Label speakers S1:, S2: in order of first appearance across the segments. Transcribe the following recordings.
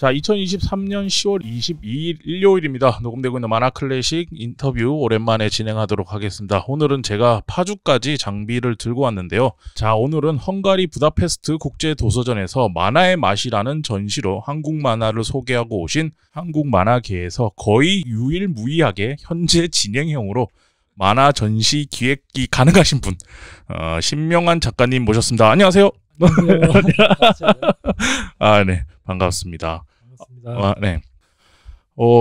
S1: 자, 2023년 10월 22일 일요일입니다. 녹음되고 있는 만화클래식 인터뷰 오랜만에 진행하도록 하겠습니다. 오늘은 제가 파주까지 장비를 들고 왔는데요. 자, 오늘은 헝가리 부다페스트 국제도서전에서 만화의 맛이라는 전시로 한국 만화를 소개하고 오신 한국 만화계에서 거의 유일무이하게 현재 진행형으로 만화 전시 기획이 가능하신 분, 신명한 작가님 모셨습니다. 안녕하세요. 아, 네. 반갑습니다. 네.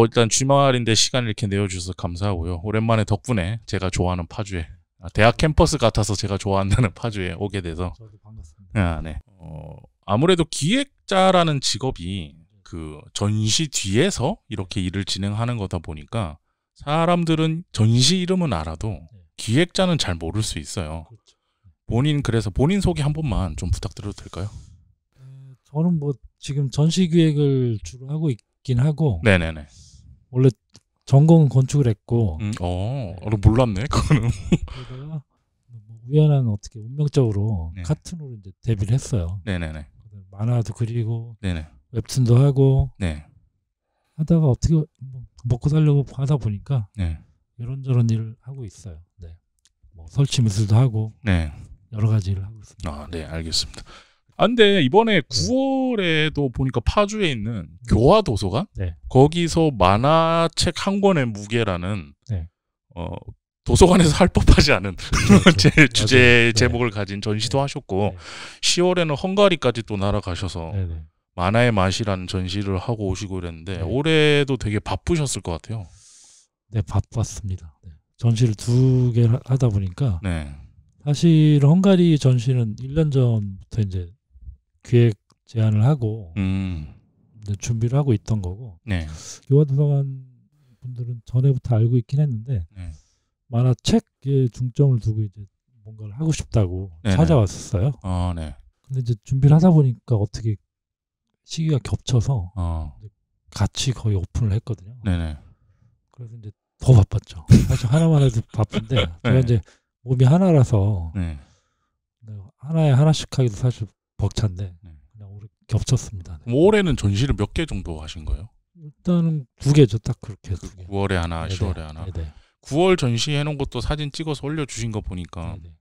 S1: 일단 주말인데 시간을 이렇게 내어주셔서 감사하고요. 오랜만에 덕분에 제가 좋아하는 파주에, 대학 캠퍼스 같아서 제가 좋아한다는 파주에 오게 돼서.
S2: 저도 반갑습니다.
S1: 네. 아무래도 기획자라는 직업이 그 전시 뒤에서 이렇게 일을 진행하는 거다 보니까 사람들은 전시 이름은 알아도 기획자는 잘 모를 수 있어요.
S2: 그렇죠.
S1: 그래서 본인 소개 한 번만 좀 부탁드려도 될까요?
S2: 저는 뭐 지금 전시 기획을 주로 하고 있긴 하고,
S1: 네네네.
S2: 원래 전공은 건축을 했고,
S1: 몰랐네 그거는.
S2: 그러다가 뭐 우연한 어떻게 운명적으로
S1: 네.
S2: 카툰으로 이제 데뷔를 했어요.
S1: 네네네.
S2: 만화도 그리고
S1: 네네.
S2: 웹툰도 하고
S1: 네.
S2: 하다가 어떻게 뭐 먹고 살려고 하다 보니까
S1: 네.
S2: 이런저런 일을 하고 있어요. 네. 뭐 설치 미술도 하고
S1: 네.
S2: 여러 가지 일을 하고 있습니다.
S1: 아, 네, 알겠습니다. 근데 이번에 9월에도 보니까 파주에 있는 교화도서관?
S2: 네.
S1: 거기서 만화책 한 권의 무게라는
S2: 네.
S1: 도서관에서 할 법하지 않은 주제
S2: 네.
S1: 제목을 가진 전시도
S2: 네.
S1: 하셨고,
S2: 네.
S1: 10월에는 헝가리까지 또 날아가셔서
S2: 네. 네.
S1: 만화의 맛이라는 전시를 하고 오시고 이랬는데,
S2: 네.
S1: 올해도 되게 바쁘셨을 것 같아요.
S2: 네, 바빴습니다. 네. 전시를 2개 하다 보니까
S1: 네.
S2: 사실 헝가리 전시는 1년 전부터 이제 기획 제안을 하고 이제 준비를 하고 있던 거고,
S1: 네.
S2: 교화도서관 분들은 전에부터 알고 있긴 했는데
S1: 네.
S2: 만화책에 중점을 두고 이제 뭔가를 하고 싶다고
S1: 네네.
S2: 찾아왔었어요.
S1: 네.
S2: 근데 이제 준비를 하다 보니까 어떻게 시기가 겹쳐서 같이 거의 오픈을 했거든요.
S1: 네네.
S2: 그래서 이제 더 바빴죠. 사실 하나만 해도 바쁜데 제가 이제 몸이 하나라서
S1: 네.
S2: 하나에 하나씩 하기도 사실 벅찬데
S1: 네.
S2: 그냥 오래 겹쳤습니다. 네.
S1: 올해는 전시를 몇 개 정도 하신 거예요?
S2: 일단은 2개죠. 딱 그렇게 2개.
S1: 9월에 하나,
S2: 네네.
S1: 10월에 하나.
S2: 네네.
S1: 9월 전시 해놓은 것도 사진 찍어서 올려주신 거 보니까
S2: 네네.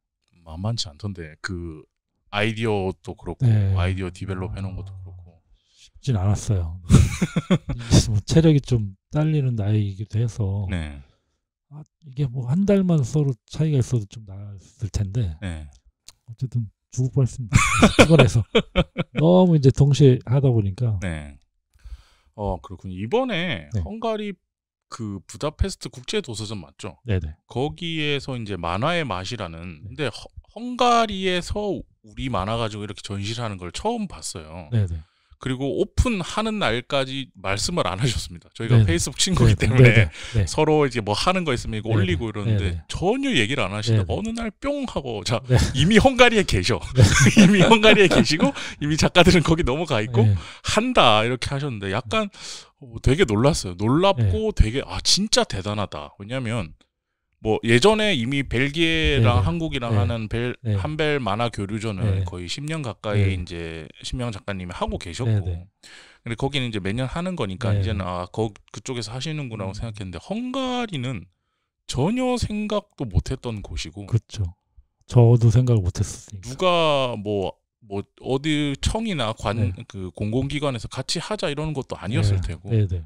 S1: 만만치 않던데, 그 아이디어도 그렇고,
S2: 네.
S1: 아이디어 디벨롭 해놓은 것도 그렇고.
S2: 쉽진 않았어요. 뭐 체력이 좀 딸리는 나이이기도 해서
S1: 네.
S2: 이게 뭐 한 달만 서로 차이가 있어도 좀 나았을 텐데
S1: 네.
S2: 어쨌든 죽을 뻔했습니다. 피곤해서 너무 이제 동시에 하다 보니까.
S1: 네. 그렇군요. 이번에
S2: 네.
S1: 헝가리 그 부다페스트 국제도서전 맞죠?
S2: 네네.
S1: 거기에서 이제 만화의 맛이라는, 근데 헝가리에서 우리 만화 가지고 이렇게 전시를 하는 걸 처음 봤어요.
S2: 네네.
S1: 그리고 오픈하는 날까지 말씀을 안 하셨습니다. 저희가
S2: 네네.
S1: 페이스북 친구이기
S2: 네네.
S1: 때문에
S2: 네네. 네.
S1: 서로 이제 뭐 하는 거 있으면 이거
S2: 네네.
S1: 올리고 이러는데
S2: 네네.
S1: 전혀 얘기를 안 하시다가
S2: 네네.
S1: 어느 날 뿅 하고, 자,
S2: 네.
S1: 이미 헝가리에 계셔. 이미 헝가리에 계시고 이미 작가들은 거기 넘어가 있고
S2: 네.
S1: 한다 이렇게 하셨는데 약간 되게 놀랐어요. 놀랍고 되게 진짜 대단하다. 왜냐면 뭐 예전에 이미 벨기에랑
S2: 네네.
S1: 한국이랑
S2: 네.
S1: 하는
S2: 네.
S1: 한벨 만화 교류전은
S2: 네.
S1: 거의 10년 가까이
S2: 네.
S1: 이제 신명 작가님이 하고 계셨고,
S2: 네네.
S1: 근데 거기는 이제 매년 하는 거니까
S2: 네.
S1: 이제는 그쪽에서 하시는구나 생각했는데, 헝가리는 전혀 생각도 못했던 곳이고,
S2: 그렇죠. 저도 생각을 못했으니까.
S1: 누가 뭐 어디 청이나
S2: 네.
S1: 그 공공기관에서 같이 하자 이러는 것도 아니었을 테고,
S2: 네네.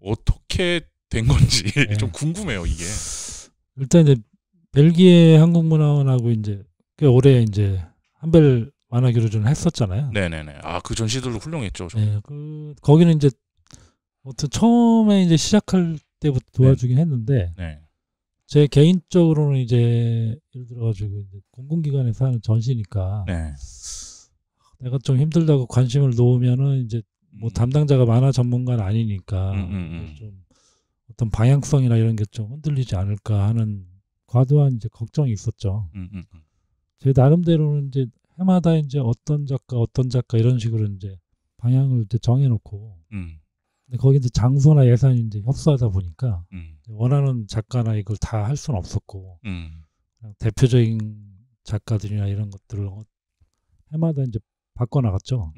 S1: 어떻게 된 건지
S2: 네.
S1: 좀 궁금해요 이게.
S2: 일단 이제 벨기에 한국문화원하고 이제 꽤 오래 이제 한벨 만화 교류전을 했었잖아요.
S1: 네네네. 그 전시들도 훌륭했죠.
S2: 네, 거기는 이제 어떤 처음에 이제 시작할 때부터 도와주긴 했는데,
S1: 네.
S2: 제 개인적으로는 이제 예를 들어가지고 이제 공공기관에서 하는 전시니까
S1: 네.
S2: 내가 좀 힘들다고 관심을 놓으면은 이제 뭐 담당자가 만화 전문가는 아니니까 좀 어떤 방향성이나 이런 게 좀 흔들리지 않을까 하는 과도한 이제 걱정이 있었죠. 제 나름대로는 이제 해마다 이제 어떤 작가 이런 식으로 이제 방향을 이제 정해놓고, 근데 거기 이제 장소나 예산이 이제 협소하다 보니까 원하는 작가나 이걸 다 할 수는 없었고, 그냥 대표적인 작가들이나 이런 것들을 해마다 이제 바꿔나갔죠.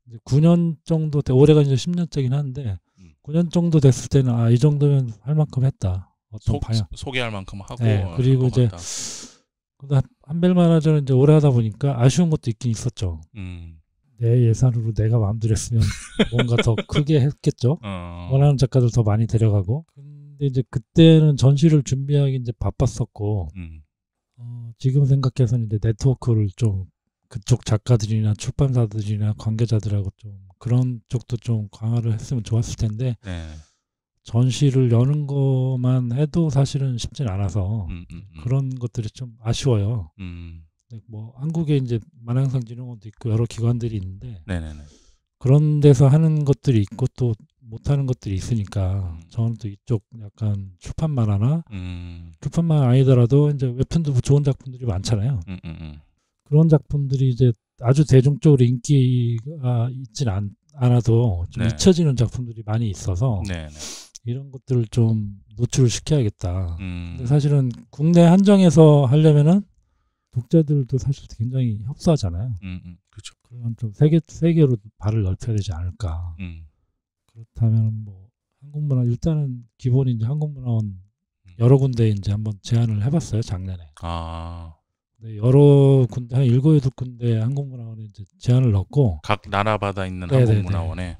S2: 이제 9년 정도 올해가 이제 10년째긴 한데 9년 정도 됐을 때는 이 정도면 할 만큼 했다. 어떤 방향
S1: 소개할 만큼 하고.
S2: 네, 그리고 이제 한벨만화전은 이제 오래 하다 보니까 아쉬운 것도 있긴 있었죠. 내 예산으로 내가 마음대로 했으면 뭔가 더 크게 했겠죠. 원하는 작가들 더 많이 데려가고. 근데 이제 그때는 전시를 준비하기 이제 바빴었고, 지금 생각해서는 이제 네트워크를 좀 그쪽 작가들이나 출판사들이나 관계자들하고 좀 그런 쪽도 좀 강화를 했으면 좋았을 텐데,
S1: 네.
S2: 전시를 여는 것만 해도 사실은 쉽진 않아서 그런 것들이 좀 아쉬워요. 뭐 한국에 이제 만화영상진흥원도 있고 여러 기관들이 있는데
S1: 네네네.
S2: 그런 데서 하는 것들이 있고 또 못하는 것들이 있으니까 저는 또 이쪽 약간 출판 만화나 출판만 아니더라도 이제 웹툰도 좋은 작품들이 많잖아요. 그런 작품들이 이제 아주 대중적으로 인기가 있진 않아도 좀
S1: 네.
S2: 잊혀지는 작품들이 많이 있어서
S1: 네네.
S2: 이런 것들을 좀 노출을 시켜야겠다. 근데 사실은 국내 한정에서 하려면은 독자들도 사실 굉장히 협소하잖아요.
S1: 그렇죠.
S2: 그러면 좀 세계로 발을 넓혀야 되지 않을까. 그렇다면 뭐 한국문화 일단은 기본이 이제 한국문화원 여러 군데 이제 한번 제안을 해봤어요 작년에. 네, 여러 군데 한 7, 8군데 한국문화원에 이제 제안을 넣고
S1: 각 나라마다 있는
S2: 네네네.
S1: 한국문화원에.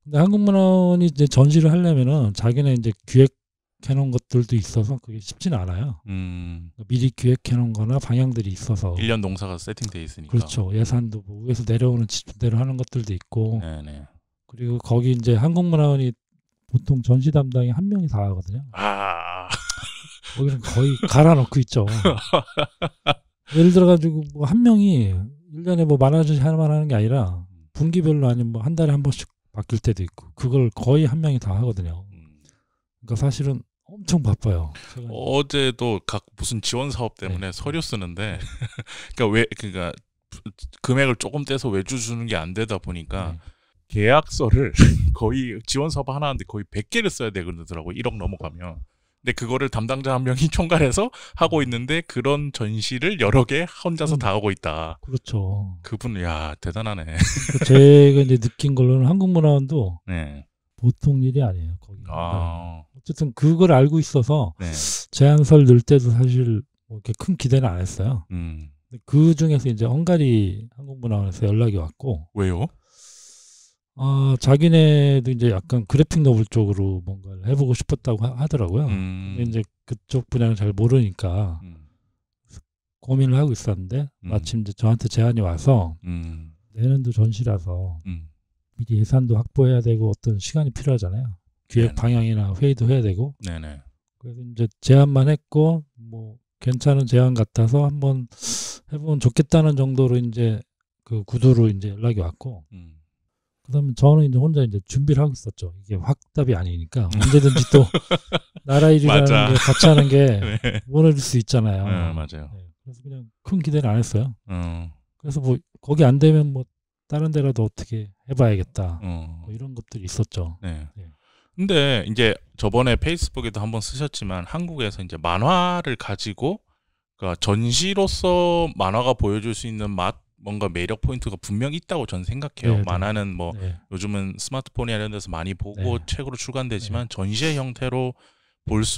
S2: 근데 한국문화원이 이제 전시를 하려면은 자기네 이제 기획해놓은 것들도 있어서 그게 쉽지는 않아요. 미리 기획해놓은 거나 방향들이 있어서
S1: 1년 농사가 세팅돼 있으니까.
S2: 그렇죠. 예산도 뭐 위에서 내려오는 지침대로 하는 것들도 있고
S1: 네네.
S2: 그리고 거기 이제 한국문화원이 보통 전시 담당이 한 명이 다 하거든요. 거기는 거의 갈아넣고 있죠. 예를 들어가지고 뭐 한 명이 1년에 뭐 만화전시 하나만 하는 게 아니라 분기별로 아니면 뭐 한 달에 한 번씩 바뀔 때도 있고 그걸 거의 한 명이 다 하거든요. 그러니까 사실은 엄청 바빠요.
S1: 어제도 각 무슨 지원 사업 때문에 서류 쓰는데 그러니까 금액을 조금 떼서 외주 주는 게 안 되다 보니까 계약서를 거의 지원 사업 하나 하는데 거의 100개를 써야 되더라고. 1억 넘어가면. 근데 그거를 담당자 한 명이 총괄해서 하고 있는데 그런 전시를 여러 개 혼자서 다 하고 있다.
S2: 그렇죠.
S1: 그분 야 대단하네.
S2: 제가 이제 느낀 걸로는 한국문화원도
S1: 네.
S2: 보통 일이 아니에요. 거기. 어쨌든 그걸 알고 있어서 제안서를 넣을 때도 사실 뭐 이렇게 큰 기대는 안 했어요. 그 중에서 이제 헝가리 한국문화원에서 연락이 왔고.
S1: 왜요?
S2: 자기네도 이제 약간 그래픽 노블 쪽으로 뭔가를 해보고 싶었다고 하더라고요. 근데 이제 그쪽 분야는 잘 모르니까 고민을 하고 있었는데 마침 이제 저한테 제안이 와서 내년도 전시라서 미리 예산도 확보해야 되고 어떤 시간이 필요하잖아요. 기획 방향이나 회의도 해야 되고.
S1: 네네.
S2: 그래서 이제 제안만 했고 뭐 괜찮은 제안 같아서 한번 해보면 좋겠다는 정도로 이제 그 구도로 이제 연락이 왔고. 그다음에 저는 이제 혼자 이제 준비를 하고 있었죠. 이게 확답이 아니니까 언제든지 또 나라 일이라는 게 같이 하는 게 무너질 수 있잖아요.
S1: 맞아요.
S2: 그래서 그냥 큰 기대는 안 했어요. 그래서 뭐 거기 안 되면 뭐 다른 데라도 어떻게 해봐야겠다. 뭐 이런 것들이 있었죠.
S1: 근데 이제 저번에 페이스북에도 한번 쓰셨지만 한국에서 이제 만화를 가지고 그러니까 전시로서 만화가 보여줄 수 있는 뭔가 매력 포인트가 분명히 있다고 저는 생각해요.
S2: 네네.
S1: 만화는 뭐 요즘은 스마트폰이나 이런 데서 많이 보고 책으로 출간되지만 전시의 형태로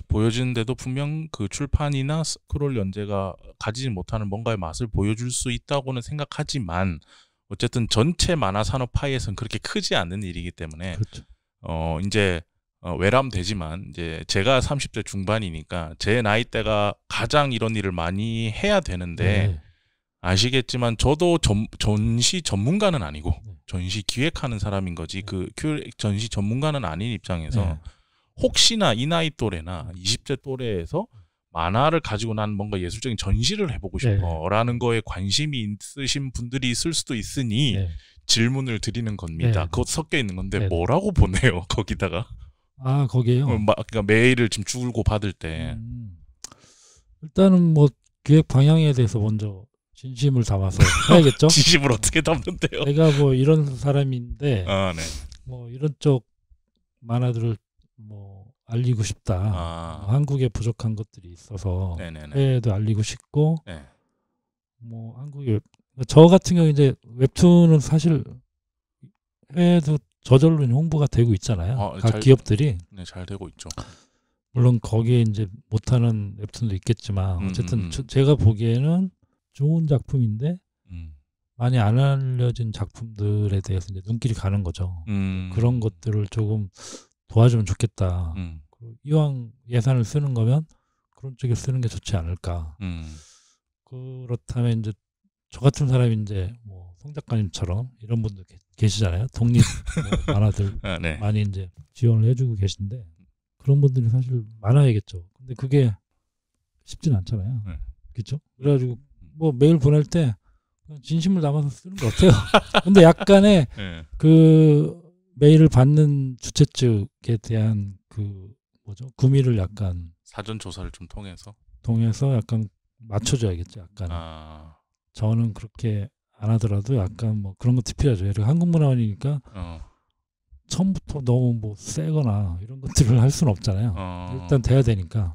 S1: 보여지는데도 분명 그 출판이나 스크롤 연재가 가지지 못하는 뭔가의 맛을 보여줄 수 있다고는 생각하지만 어쨌든 전체 만화 산업 파이에서는 그렇게 크지 않는 일이기 때문에
S2: 그렇죠.
S1: 이제 외람되지만 이제 제가 30대 중반이니까 제 나이대가 가장 이런 일을 많이 해야 되는데 아시겠지만 저도 전시 전문가는 아니고 전시 기획하는 사람인 거지 그 전시 전문가는 아닌 입장에서 혹시나 이 나이 또래나 20대 또래에서 만화를 가지고 난 뭔가 예술적인 전시를 해보고 싶어라는 거에 관심이 있으신 분들이 있을 수도 있으니 질문을 드리는 겁니다. 그것 섞여 있는 건데 뭐라고 보내요 거기다가?
S2: 거기에요?
S1: 그러니까 메일을 지금 주고 받을 때
S2: 일단은 뭐 기획 방향에 대해서 먼저 진심을 담아서 해야겠죠.
S1: 진심을 어떻게 담는데요?
S2: 내가 뭐 이런 사람인데
S1: 네.
S2: 뭐 이런 쪽 만화들을 뭐 알리고 싶다. 한국에 부족한 것들이 있어서 해외에도 알리고 싶고 뭐 한국에 저 같은 경우 이제 웹툰은 사실 해외도 저절로 홍보가 되고 있잖아요. 각 기업들이.
S1: 네, 잘 되고 있죠.
S2: 물론 거기에 이제 못하는 웹툰도 있겠지만 어쨌든 제가 보기에는 좋은 작품인데 많이 안 알려진 작품들에 대해서 이제 눈길이 가는 거죠. 그런 것들을 조금 도와주면 좋겠다. 이왕 예산을 쓰는 거면 그런 쪽에 쓰는 게 좋지 않을까. 그렇다면 이제 저 같은 사람이 이제 뭐 송 작가님처럼 이런 분들 계시잖아요. 독립 뭐 만화들
S1: 네.
S2: 많이 이제 지원을 해주고 계신데 그런 분들이 사실 많아야겠죠. 근데 그게 쉽진 않잖아요. 그렇죠? 그래가지고 뭐 메일 보낼 때 진심을 담아서 쓰는 것 같아요. 근데 약간의 그 메일을 받는 주최 측에 대한 그 뭐죠? 구미를 약간
S1: 사전 조사를 좀 통해서
S2: 약간 맞춰줘야겠죠. 약간 저는 그렇게 안 하더라도 약간 뭐 그런 것도 필요하죠. 예를 들어 한국문화원이니까 처음부터 너무 뭐 세거나 이런 것들을 할 수는 없잖아요. 일단 돼야 되니까.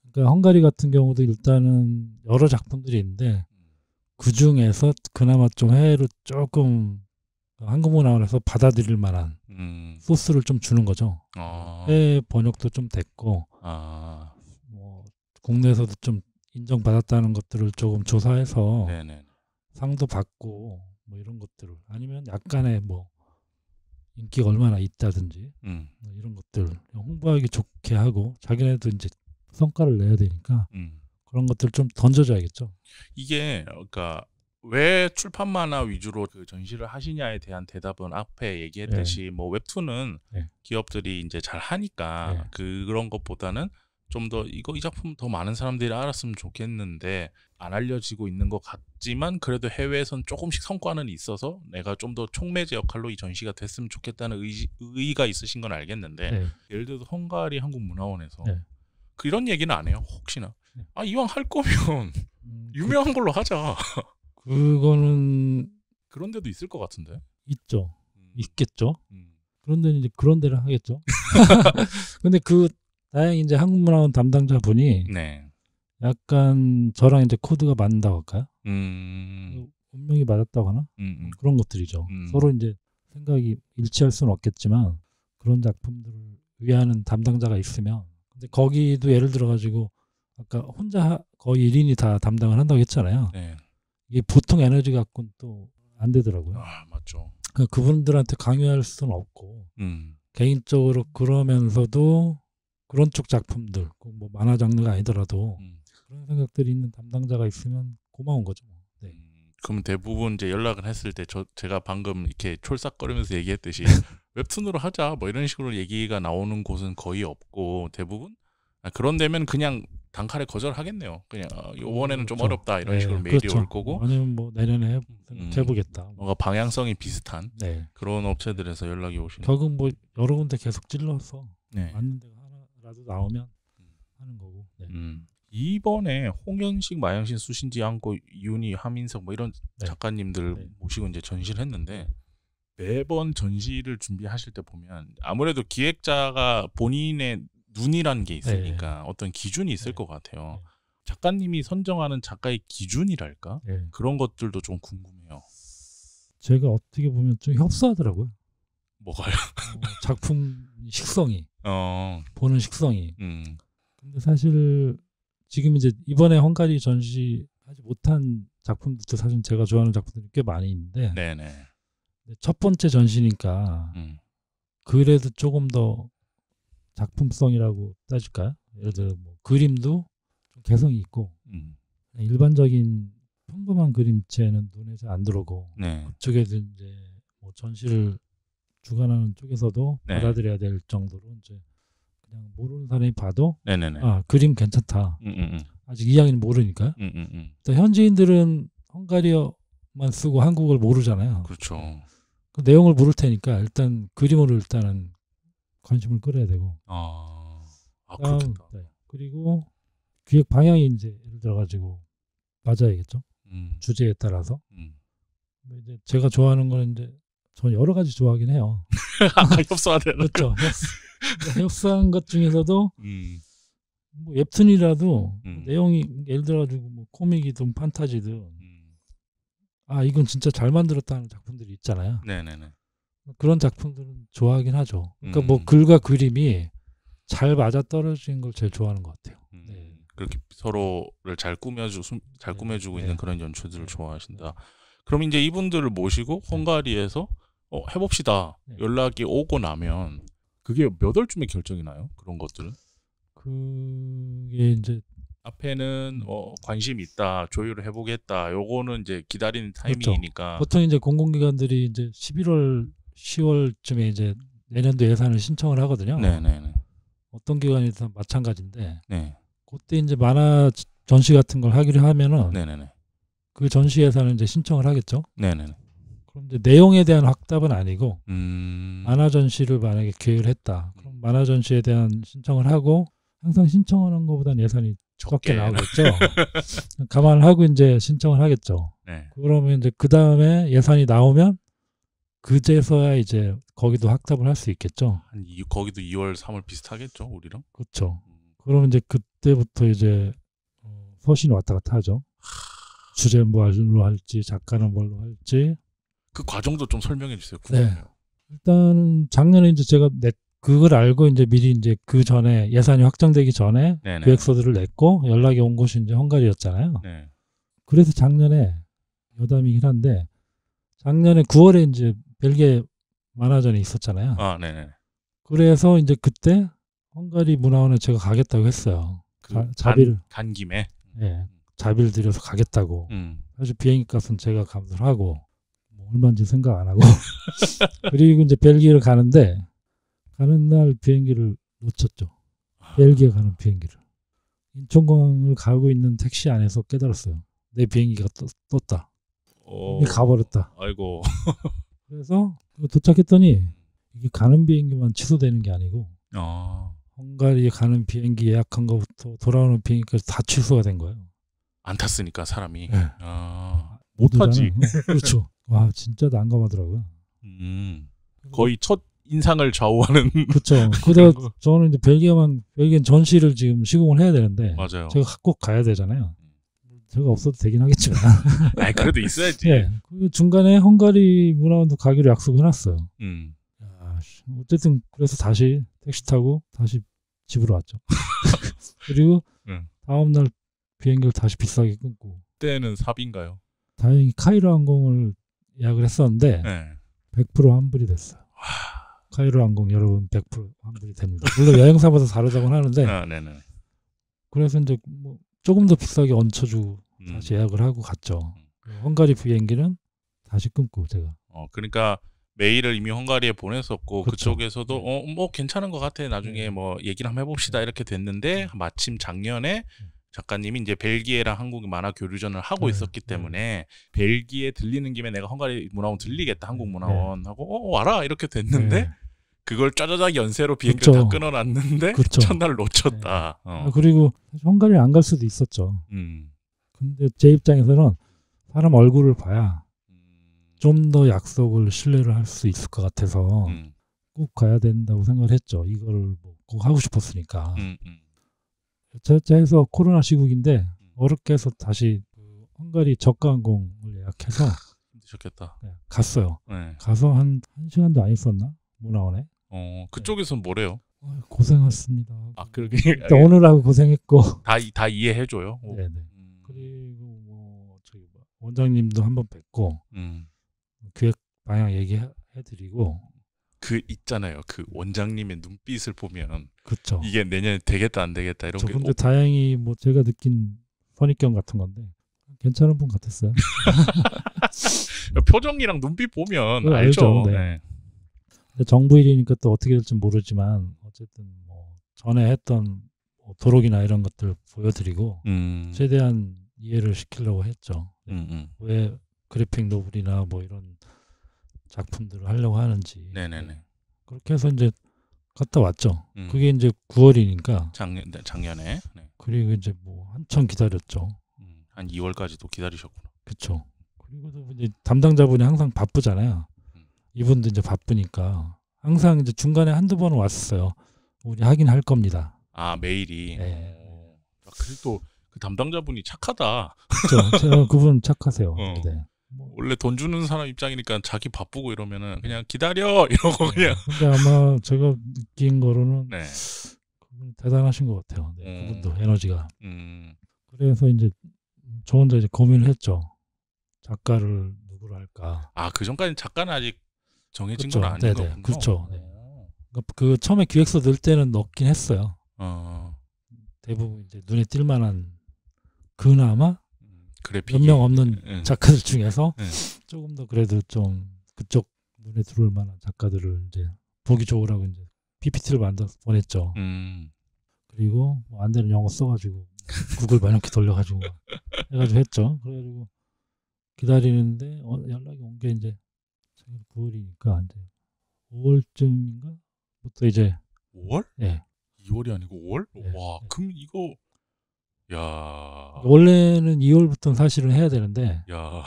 S2: 그러니까 헝가리 같은 경우도 일단은 여러 작품들이 있는데 그 중에서 그나마 좀 해외로 조금 한국문화원에서 받아들일 만한 소스를 좀 주는 거죠. 해외 번역도 좀 됐고 뭐 국내에서도 좀 인정받았다는 것들을 조금 조사해서 상도 받고 뭐 이런 것들을 아니면 약간의 뭐 인기가 얼마나 있다든지 뭐 이런 것들 홍보하기 좋게 하고 자기네도 이제 성과를 내야 되니까 그런 것들 좀 던져줘야겠죠.
S1: 이게 그러니까 왜 출판 만화 위주로 그 전시를 하시냐에 대한 대답은 앞에 얘기했듯이 뭐 웹툰은 기업들이 이제 잘 하니까 그런 것보다는 좀 더 이 작품 더 많은 사람들이 알았으면 좋겠는데 안 알려지고 있는 것 같지만 그래도 해외에선 조금씩 성과는 있어서 내가 좀 더 촉매제 역할로 이 전시가 됐으면 좋겠다는 의의가 있으신 건 알겠는데 예를 들어서 헝가리 한국문화원에서 그런 얘기는 안 해요. 혹시나 이왕 할 거면 유명한 걸로 하자.
S2: 그거는
S1: 그런 데도 있을 것 같은데.
S2: 있죠. 있겠죠. 그런 데는 이제 그런 데를 하겠죠. 근데 다행히 이제 한국문화원 담당자 분이 약간 저랑 이제 코드가 맞는다고 할까요? 운명이 맞았다고 하나? 그런 것들이죠. 서로 이제 생각이 일치할 수는 없겠지만 그런 작품들을 위하는 담당자가 있으면 근데 거기도 예를 들어 가지고 아까 혼자 거의 1인이 다 담당을 한다고 했잖아요. 이게 보통 에너지 갖고는 또 안 되더라고요.
S1: 맞죠.
S2: 그분들한테 강요할 수는 없고 개인적으로 그러면서도 그런 쪽 작품들 뭐 만화 장르가 아니더라도 그런 생각들이 있는 담당자가 있으면 고마운 거죠.
S1: 그럼 대부분 이제 연락을 했을 때 제가 방금 이렇게 촐싹거리면서 얘기했듯이 웹툰으로 하자 뭐 이런 식으로 얘기가 나오는 곳은 거의 없고 대부분 그런 데면 그냥 단칼에 거절하겠네요. 그냥 이번에는 좀 어렵다 이런 식으로 메일이 올 거고
S2: 아니면 뭐 내년에 해보겠다.
S1: 뭔가 방향성이 비슷한 그런 업체들에서 연락이 오시는.
S2: 결국 뭐 여러 군데 계속 찔러서 맞는 데가 하나라도 나오면 하는 거고.
S1: 이번에 홍현식, 마영신, 수신지, 안고, 이윤희, 하민석 뭐 이런 작가님들 모시고 이제 전시를 했는데 매번 전시를 준비하실 때 보면 아무래도 기획자가 본인의 눈이라는 게 있으니까 어떤 기준이 있을 것 같아요. 작가님이 선정하는 작가의 기준이랄까? 그런 것들도 좀 궁금해요.
S2: 제가 어떻게 보면 좀 협소하더라고요.
S1: 뭐가요?
S2: 작품 식성이. 보는 식성이. 근데 사실 지금 이제 이번에 헝가리 전시하지 못한 작품들도 사실 제가 좋아하는 작품들이 꽤 많이 있는데 첫 번째 전시니까 그래도 조금 더 작품성이라고 따질까요? 예를 들어 뭐 그림도 좀 개성이 있고 일반적인 평범한 그림체는 눈에 잘 안 들어오고 그쪽에도 이제 뭐 전시를 주관하는 쪽에서도 받아들여야 될 정도로 이제 그냥 모르는 사람이 봐도 그림 괜찮다. 아직 이야기는 모르니까요. 현지인들은 헝가리어만 쓰고 한국어를 모르잖아요.
S1: 그렇죠.
S2: 그 내용을 모를 테니까 일단 그림으로 일단은 관심을 끌어야 되고.
S1: 그렇겠다.
S2: 그리고 기획 방향이 이제 예를 들어가지고 맞아야겠죠. 주제에 따라서. 이제 제가 좋아하는 거는 이제 전 여러 가지 좋아하긴 해요.
S1: 협소하대요.
S2: 그렇죠. 협소한 것 중에서도 뭐 웹툰이라도 내용이 예를 들어가지고 뭐 코믹이든 판타지든 이건 진짜 잘 만들었다는 작품들이 있잖아요. 그런 작품들은 좋아하긴 하죠. 그러니까 뭐 글과 그림이 잘 맞아 떨어지는 걸 제일 좋아하는 것 같아요. 네.
S1: 그렇게 서로를 잘 꾸며주고
S2: 네.
S1: 있는 그런 연출들을 좋아하신다. 그럼 이제 이분들을 모시고 헝가리에서 해봅시다.
S2: 네.
S1: 연락이 오고 나면 그게 몇 월쯤에 결정이 나요? 그런 것들은?
S2: 그게 이제
S1: 앞에는 관심이 있다, 조율을 해보겠다. 요거는 이제 기다리는
S2: 그렇죠.
S1: 타이밍이니까.
S2: 보통 이제 공공기관들이 이제 11월, 10월쯤에 이제 내년도 예산을 신청을 하거든요.
S1: 네네네.
S2: 어떤 기관이든 마찬가지인데,
S1: 네.
S2: 그때 이제 만화 전시 같은 걸 하기로 하면은
S1: 네네네.
S2: 그 전시 예산을 이제 신청을 하겠죠.
S1: 네네네.
S2: 그럼 이제 내용에 대한 확답은 아니고 만화
S1: 음.
S2: 전시를 만약에 계획을 했다. 그럼 만화 전시에 대한 신청을 하고 항상 신청하는 것보다는 예산이 적게
S1: 적게.
S2: 나오겠죠. 감안을 하고 이제 신청을 하겠죠.
S1: 네.
S2: 그러면 이제 그 다음에 예산이 나오면 그제서야 이제 거기도 확답을 할 수 있겠죠.
S1: 거기도 2월, 3월 비슷하겠죠, 우리랑?
S2: 그렇죠. 그러면 이제 그때부터 이제 서신이 왔다 갔다 하죠. 주제는 뭘로 할지, 작가는 뭘로 할지.
S1: 그 과정도 좀 설명해 주세요.
S2: 네.
S1: 궁금해요.
S2: 일단 작년에 이제 제가 그걸 알고 이제 미리 이제 그 전에 예산이 확정되기 전에
S1: 네네.
S2: 기획서들을 냈고 연락이 온 곳이 이제 헝가리였잖아요.
S1: 네.
S2: 그래서 작년에 여담이긴 한데 작년에 9월에 이제 벨기에 만화전이 있었잖아요.
S1: 아, 네네.
S2: 그래서 이제 그때 헝가리 문화원에 제가 가겠다고 했어요. 자비를
S1: 간 김에.
S2: 예, 자비를 들여서 가겠다고. 사실 비행기 값은 제가 감수를 하고 뭐 얼마인지 생각 안 하고 그리고 이제 벨기에를 가는데 가는 날 비행기를 놓쳤죠. 벨기에 가는 비행기를. 인천공항을 가고 있는 택시 안에서 깨달았어요. 내 비행기가 떴다. 가버렸다.
S1: 아이고.
S2: 그래서 도착했더니 이게 가는 비행기만 취소되는 게 아니고 헝가리에 가는 비행기 예약한 것부터 돌아오는 비행기까지 다 취소가 된 거예요.
S1: 안 탔으니까 사람이.
S2: 네.
S1: 못 타지.
S2: 그렇죠. 와 진짜 난감하더라고요.
S1: 거의 첫 인상을 좌우하는.
S2: 그렇죠. 그러다 저는 이제 벨기에는 전시를 지금 시공을 해야 되는데
S1: 맞아요.
S2: 제가 꼭 가야 되잖아요. 제가 없어도 되긴 하겠지만.
S1: 아니, 그래도 있어야지.
S2: 네. 그 중간에 헝가리 문화원도 가기로 약속을 해놨어요. 어쨌든 그래서 다시 택시 타고 다시 집으로 왔죠. 그리고 다음날 비행기를 다시 비싸게 끊고.
S1: 그때는 삽인가요?
S2: 다행히 카이로 항공을 예약을 했었는데
S1: 네.
S2: 100% 환불이 됐어요. 카이로 항공 여러분 100% 환불이 됩니다. 물론 여행사마다 다르다고는 하는데
S1: 네네.
S2: 그래서 이제 뭐 조금 더 비싸게 얹혀주고 다시 예약을 하고 갔죠. 헝가리 비행기는 다시 끊고 제가.
S1: 그러니까 메일을 이미 헝가리에 보냈었고
S2: 그렇죠.
S1: 그쪽에서도 뭐 괜찮은 것 같아. 나중에 뭐 얘기를 한번 해봅시다 이렇게 됐는데 마침 작년에 작가님이 이제 벨기에랑 한국이 만화 교류전을 하고 있었기 때문에 벨기에 들리는 김에 내가 헝가리 문화원 들리겠다. 한국 문화원 하고 와라 이렇게 됐는데 그걸 짜자작 연세로 비행기를 다 끊어놨는데 첫날 놓쳤다.
S2: 그리고 헝가리에 안 갈 수도 있었죠. 근데 제 입장에서는 사람 얼굴을 봐야 좀 더 약속을 신뢰를 할 수 있을 것 같아서 꼭 가야 된다고 생각을 했죠. 이걸 뭐 꼭 하고 싶었으니까. 해서 코로나 시국인데 어렵게 해서 다시 헝가리 저가항공을 예약해서
S1: 힘드셨겠다.
S2: 갔어요.
S1: 네.
S2: 가서 한 시간도 안 있었나? 문화원에.
S1: 그쪽에서는 뭐래요?
S2: 고생했습니다.
S1: 그러게.
S2: 일단 오늘하고 고생했고.
S1: 다 이해해줘요.
S2: 네네. 그리고 뭐 저기 원장님도 한번 뵙고 기획 방향 얘기해드리고.
S1: 그 있잖아요. 그 원장님의 눈빛을 보면
S2: 그쵸.
S1: 이게 내년에 되겠다 안 되겠다 이런 게.
S2: 근데 다행히 뭐 제가 느낀 선입견 같은 건데 괜찮은 분 같았어요.
S1: 표정이랑 눈빛 보면
S2: 알죠. 네. 근데 정부 일이니까 또 어떻게 될지 모르지만 어쨌든 뭐 전에 했던 뭐 도록이나 이런 것들 보여드리고 최대한 이해를 시키려고 했죠. 왜 그래픽 노블이나 뭐 이런 작품들을 하려고 하는지.
S1: 네네네.
S2: 그렇게 해서 이제 갔다 왔죠. 그게 이제 9월이니까.
S1: 작년에. 네.
S2: 그리고 이제 뭐 한참 기다렸죠.
S1: 한 2월까지도 기다리셨구나.
S2: 그렇죠. 그리고 이제 담당자분이 항상 바쁘잖아요. 이분도 이제 바쁘니까 항상 이제 중간에 한두 번은 왔었어요. 우리 하긴 할 겁니다.
S1: 메일이.
S2: 네.
S1: 그래도 그 담당자분이 착하다.
S2: 그렇죠. 그분 착하세요. 네.
S1: 원래 돈 주는 사람 입장이니까 자기 바쁘고 이러면은 그냥 기다려 이러고 그냥.
S2: 근데 아마 제가 느낀 거로는
S1: 네.
S2: 그분이 대단하신 것 같아요. 그분도 에너지가. 그래서 이제 저 혼자 이제 고민을 했죠. 작가를 누구로 할까.
S1: 아, 그 전까지 작가는 아직 정해진
S2: 그렇죠.
S1: 건 아닌
S2: 네네.
S1: 거군요.
S2: 그렇죠. 네. 그 처음에 기획서 넣을 때는 넣긴 했어요. 대부분 이제 눈에 띌 만한 그나마 몇 명 없는 작가들 중에서 조금 더 그래도 좀 그쪽 눈에 들어올 만한 작가들을 이제 보기 좋으라고 이제 PPT를 만들어서 보냈죠. 그리고 뭐 안 되는 영어 써가지고 구글 번역기 돌려가지고 해가지고 했죠. 그래가지고 기다리는데 연락이 온 게 이제 9월이니까 이제 5월쯤인가부터 이제
S1: 5월?
S2: 네.
S1: 2월이 아니고 5월?
S2: 네.
S1: 와, 그럼 이거 야.
S2: 원래는 2월부터는 사실은 해야 되는데.
S1: 야.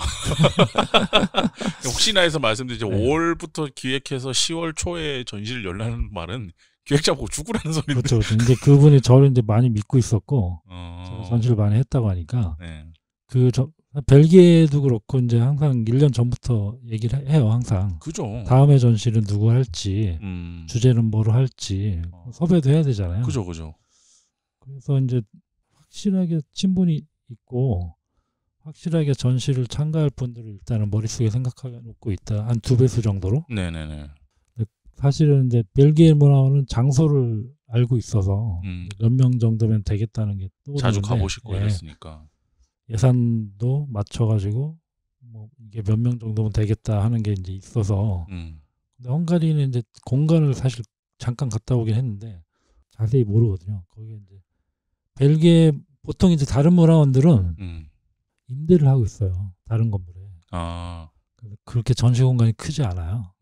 S1: 혹시나 해서 말씀드리죠. 네. 5월부터 기획해서 10월 초에 전시를 열라는 말은 기획자 보고 죽으라는 소리인데.
S2: 그렇죠. 이제 그분이 저를 이제 많이 믿고 있었고 전시를 많이 했다고 하니까
S1: 네.
S2: 벨기에도 그렇고 이제 항상 1년 전부터 얘기를 해요. 항상.
S1: 그죠.
S2: 다음에 전시는 누구 할지, 주제는 뭐로 할지 섭외도 해야 되잖아요.
S1: 그죠, 그죠.
S2: 그래서 이제 확실하게 친분이 있고 확실하게 전시를 참가할 분들을 일단은 머릿속에 생각하고 놓고 있다. 한 2배수 정도로.
S1: 네네네.
S2: 사실은 이제 벨기에 문화원은 장소를 알고 있어서 몇 명 정도면 되겠다는 게 또
S1: 자주 가보시고 이랬으니까.
S2: 예산도 맞춰가지고 뭐 이게 몇 명 정도면 되겠다 하는 게 이제 있어서. 근데 헝가리는 이제 공간을 사실 잠깐 갔다 오긴 했는데 자세히 모르거든요. 거기 이제 벨기에 보통 이제 다른 문화원들은 임대를 하고 있어요. 다른 건물에.
S1: 아.
S2: 그렇게 전시 공간이 크지 않아요.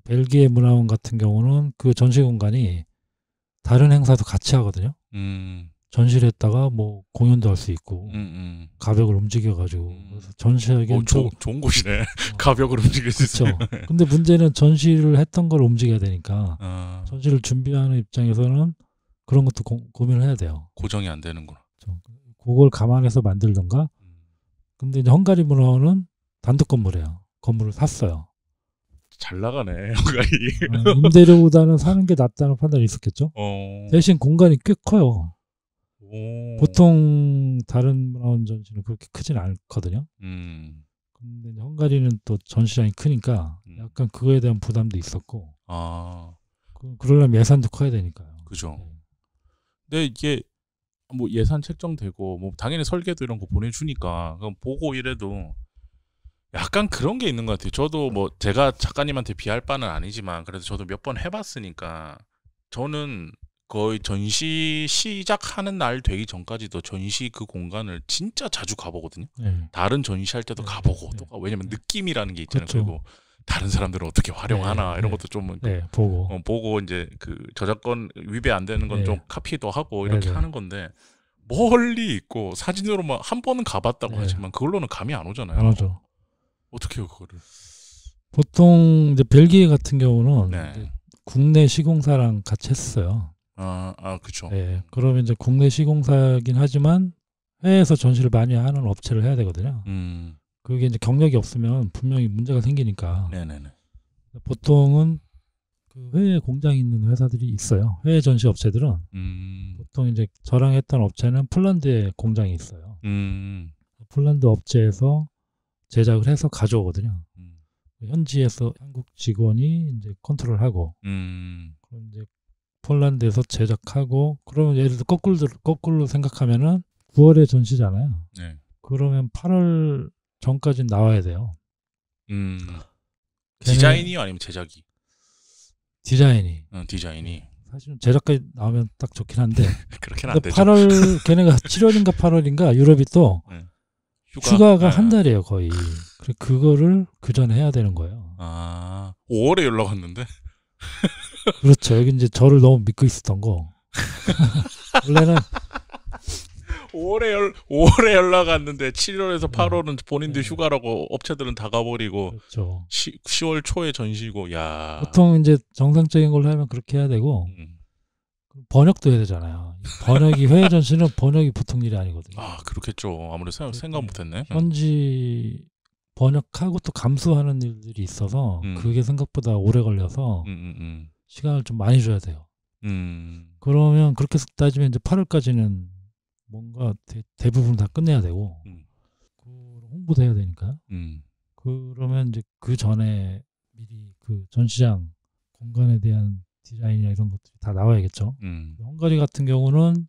S2: 벨기에 문화원 같은 경우는 그 전시 공간이 다른 행사도 같이 하거든요. 전시를 했다가 뭐 공연도 할 수 있고 가벽을 움직여가지고 그래서 전시하기엔
S1: 좋은 곳이네. 가벽을 움직일 수 있어요.
S2: 그렇죠. 근데 문제는 전시를 했던 걸 움직여야 되니까 전시를 준비하는 입장에서는 그런 것도 고민을 해야 돼요.
S1: 고정이 안 되는구나.
S2: 그걸 감안해서 만들던가. 근데 이제 헝가리 문화원은 단독 건물이에요. 건물을 샀어요.
S1: 잘 나가네, 헝가리.
S2: 임대료보다는 사는 게 낫다는 판단이 있었겠죠. 대신 공간이 꽤 커요. 보통 다른 문화원 전시는 그렇게 크진 않거든요. 근데 헝가리는 또 전시장이 크니까 약간 그거에 대한 부담도 있었고. 그러려면 예산도 커야 되니까요.
S1: 그죠. 근데 이게 뭐 예산 책정되고 뭐 당연히 설계도 이런 거 보내주니까 그럼 보고 이래도 약간 그런 게 있는 것 같아요. 저도 뭐 제가 작가님한테 비할 바는 아니지만 그래도 저도 몇 번 해봤으니까 저는 거의 전시 시작하는 날 되기 전까지도 전시 그 공간을 진짜 자주 가보거든요. 다른 전시할 때도 가보고 또 왜냐면 느낌이라는 게 있잖아요.
S2: 그렇죠.
S1: 그리고 다른 사람들은 어떻게 활용하나 이런 것도 좀 보고 이제 그 저작권 위배 안 되는 건 좀 카피도 하고 이렇게 하는 건데 멀리 있고 사진으로만 한 번은 가봤다고 하지만 그걸로는 감이 안 오잖아요.
S2: 안 오죠.
S1: 어떻게 해요 그거를?
S2: 보통 이제 벨기에 같은 경우는 이제 국내 시공사랑 같이 했어요.
S1: 그렇죠.
S2: 네, 그러면 이제 국내 시공사긴 하지만 해외에서 전시를 많이 하는 업체를 해야 되거든요. 그게 이제 경력이 없으면 분명히 문제가 생기니까.
S1: 네네네.
S2: 보통은 그 해외 공장이 있는 회사들이 있어요. 해외 전시 업체들은 보통 이제 저랑 했던 업체는 폴란드에 공장이 있어요. 폴란드 업체에서 제작을 해서 가져오거든요. 현지에서 한국 직원이 이제 컨트롤하고, 그럼 이제 폴란드에서 제작하고, 그러면 예를 들어 거꾸로 생각하면은 9월에 전시잖아요.
S1: 네.
S2: 그러면 8월 전까지 나와야 돼요.
S1: 디자인이요 아니면 제작이?
S2: 디자인이.
S1: 디자인이.
S2: 사실은 제작까지 나오면 딱 좋긴 한데.
S1: 그렇게는 안 되죠.
S2: 8월 걔네가 7월인가 8월인가 유럽이 또 휴가가 한 달이에요 거의. 그거를 그 전에 해야 되는 거예요.
S1: 5월에 연락 왔는데.
S2: 그렇죠. 여기 이제 저를 너무 믿고 있었던 거. 원래는
S1: 5월에 연락 왔는데 7월에서 8월은 본인들 휴가라고 업체들은 다 가버리고.
S2: 그렇죠.
S1: 10월 초에 전시고. 야.
S2: 보통 이제 정상적인 걸로 하면 그렇게 해야 되고 번역도 해야 되잖아요. 번역이 해외 전시는 번역이 보통 일이 아니거든요.
S1: 그렇겠죠. 아무래도 생각 못했네.
S2: 현지 번역하고 또 감수하는 일들이 있어서 그게 생각보다 오래 걸려서 시간을 좀 많이 줘야 돼요. 그러면 그렇게 따지면 이제 8월까지는 뭔가 대부분 다 끝내야 되고 홍보도 해야 되니까. 그러면 이제 그 전에 미리 그 전시장 공간에 대한 디자인이나 이런 것들이 다 나와야겠죠. 헝가리 같은 경우는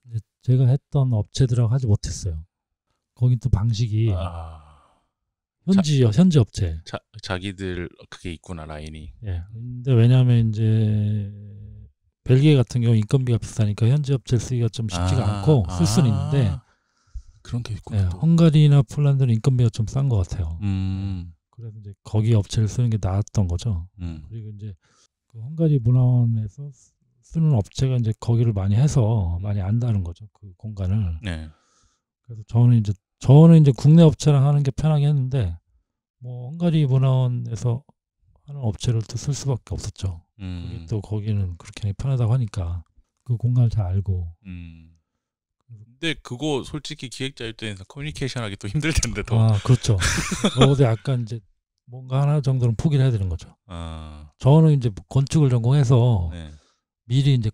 S2: 이제 제가 했던 업체들하고 하지 못했어요. 거기 또 방식이 현지 업체.
S1: 자기들 그게 있구나 라인이.
S2: 예. 근데 왜냐하면 이제 벨기에 같은 경우 인건비가 비싸니까 현지 업체를 쓰기가 좀 쉽지가 않고 쓸 수는 있는데
S1: 그런 게 있구나.
S2: 예, 헝가리나 폴란드는 인건비가 좀 싼 것 같아요. 그래서 이제 거기 업체를 쓰는 게 나았던 거죠. 그리고 이제 그 헝가리 문화원에서 쓰는 업체가 이제 거기를 많이 해서 많이 안다는 거죠. 그 공간을.
S1: 네.
S2: 그래서 저는 이제 국내 업체랑 하는 게 편하게 했는데 뭐 헝가리 문화원에서 하는 업체를 또 쓸 수밖에 없었죠. 그게 또 거기는 그렇게 편하다고 하니까 그 공간을 잘 알고.
S1: 근데 그거 솔직히 기획자 입장에서 커뮤니케이션하기 또 힘들 텐데 더.
S2: 아 그렇죠. 저도 약간 이제 뭔가 하나 정도는 포기를 해야 되는 거죠. 저는 이제 건축을 전공해서
S1: 네.
S2: 미리 이제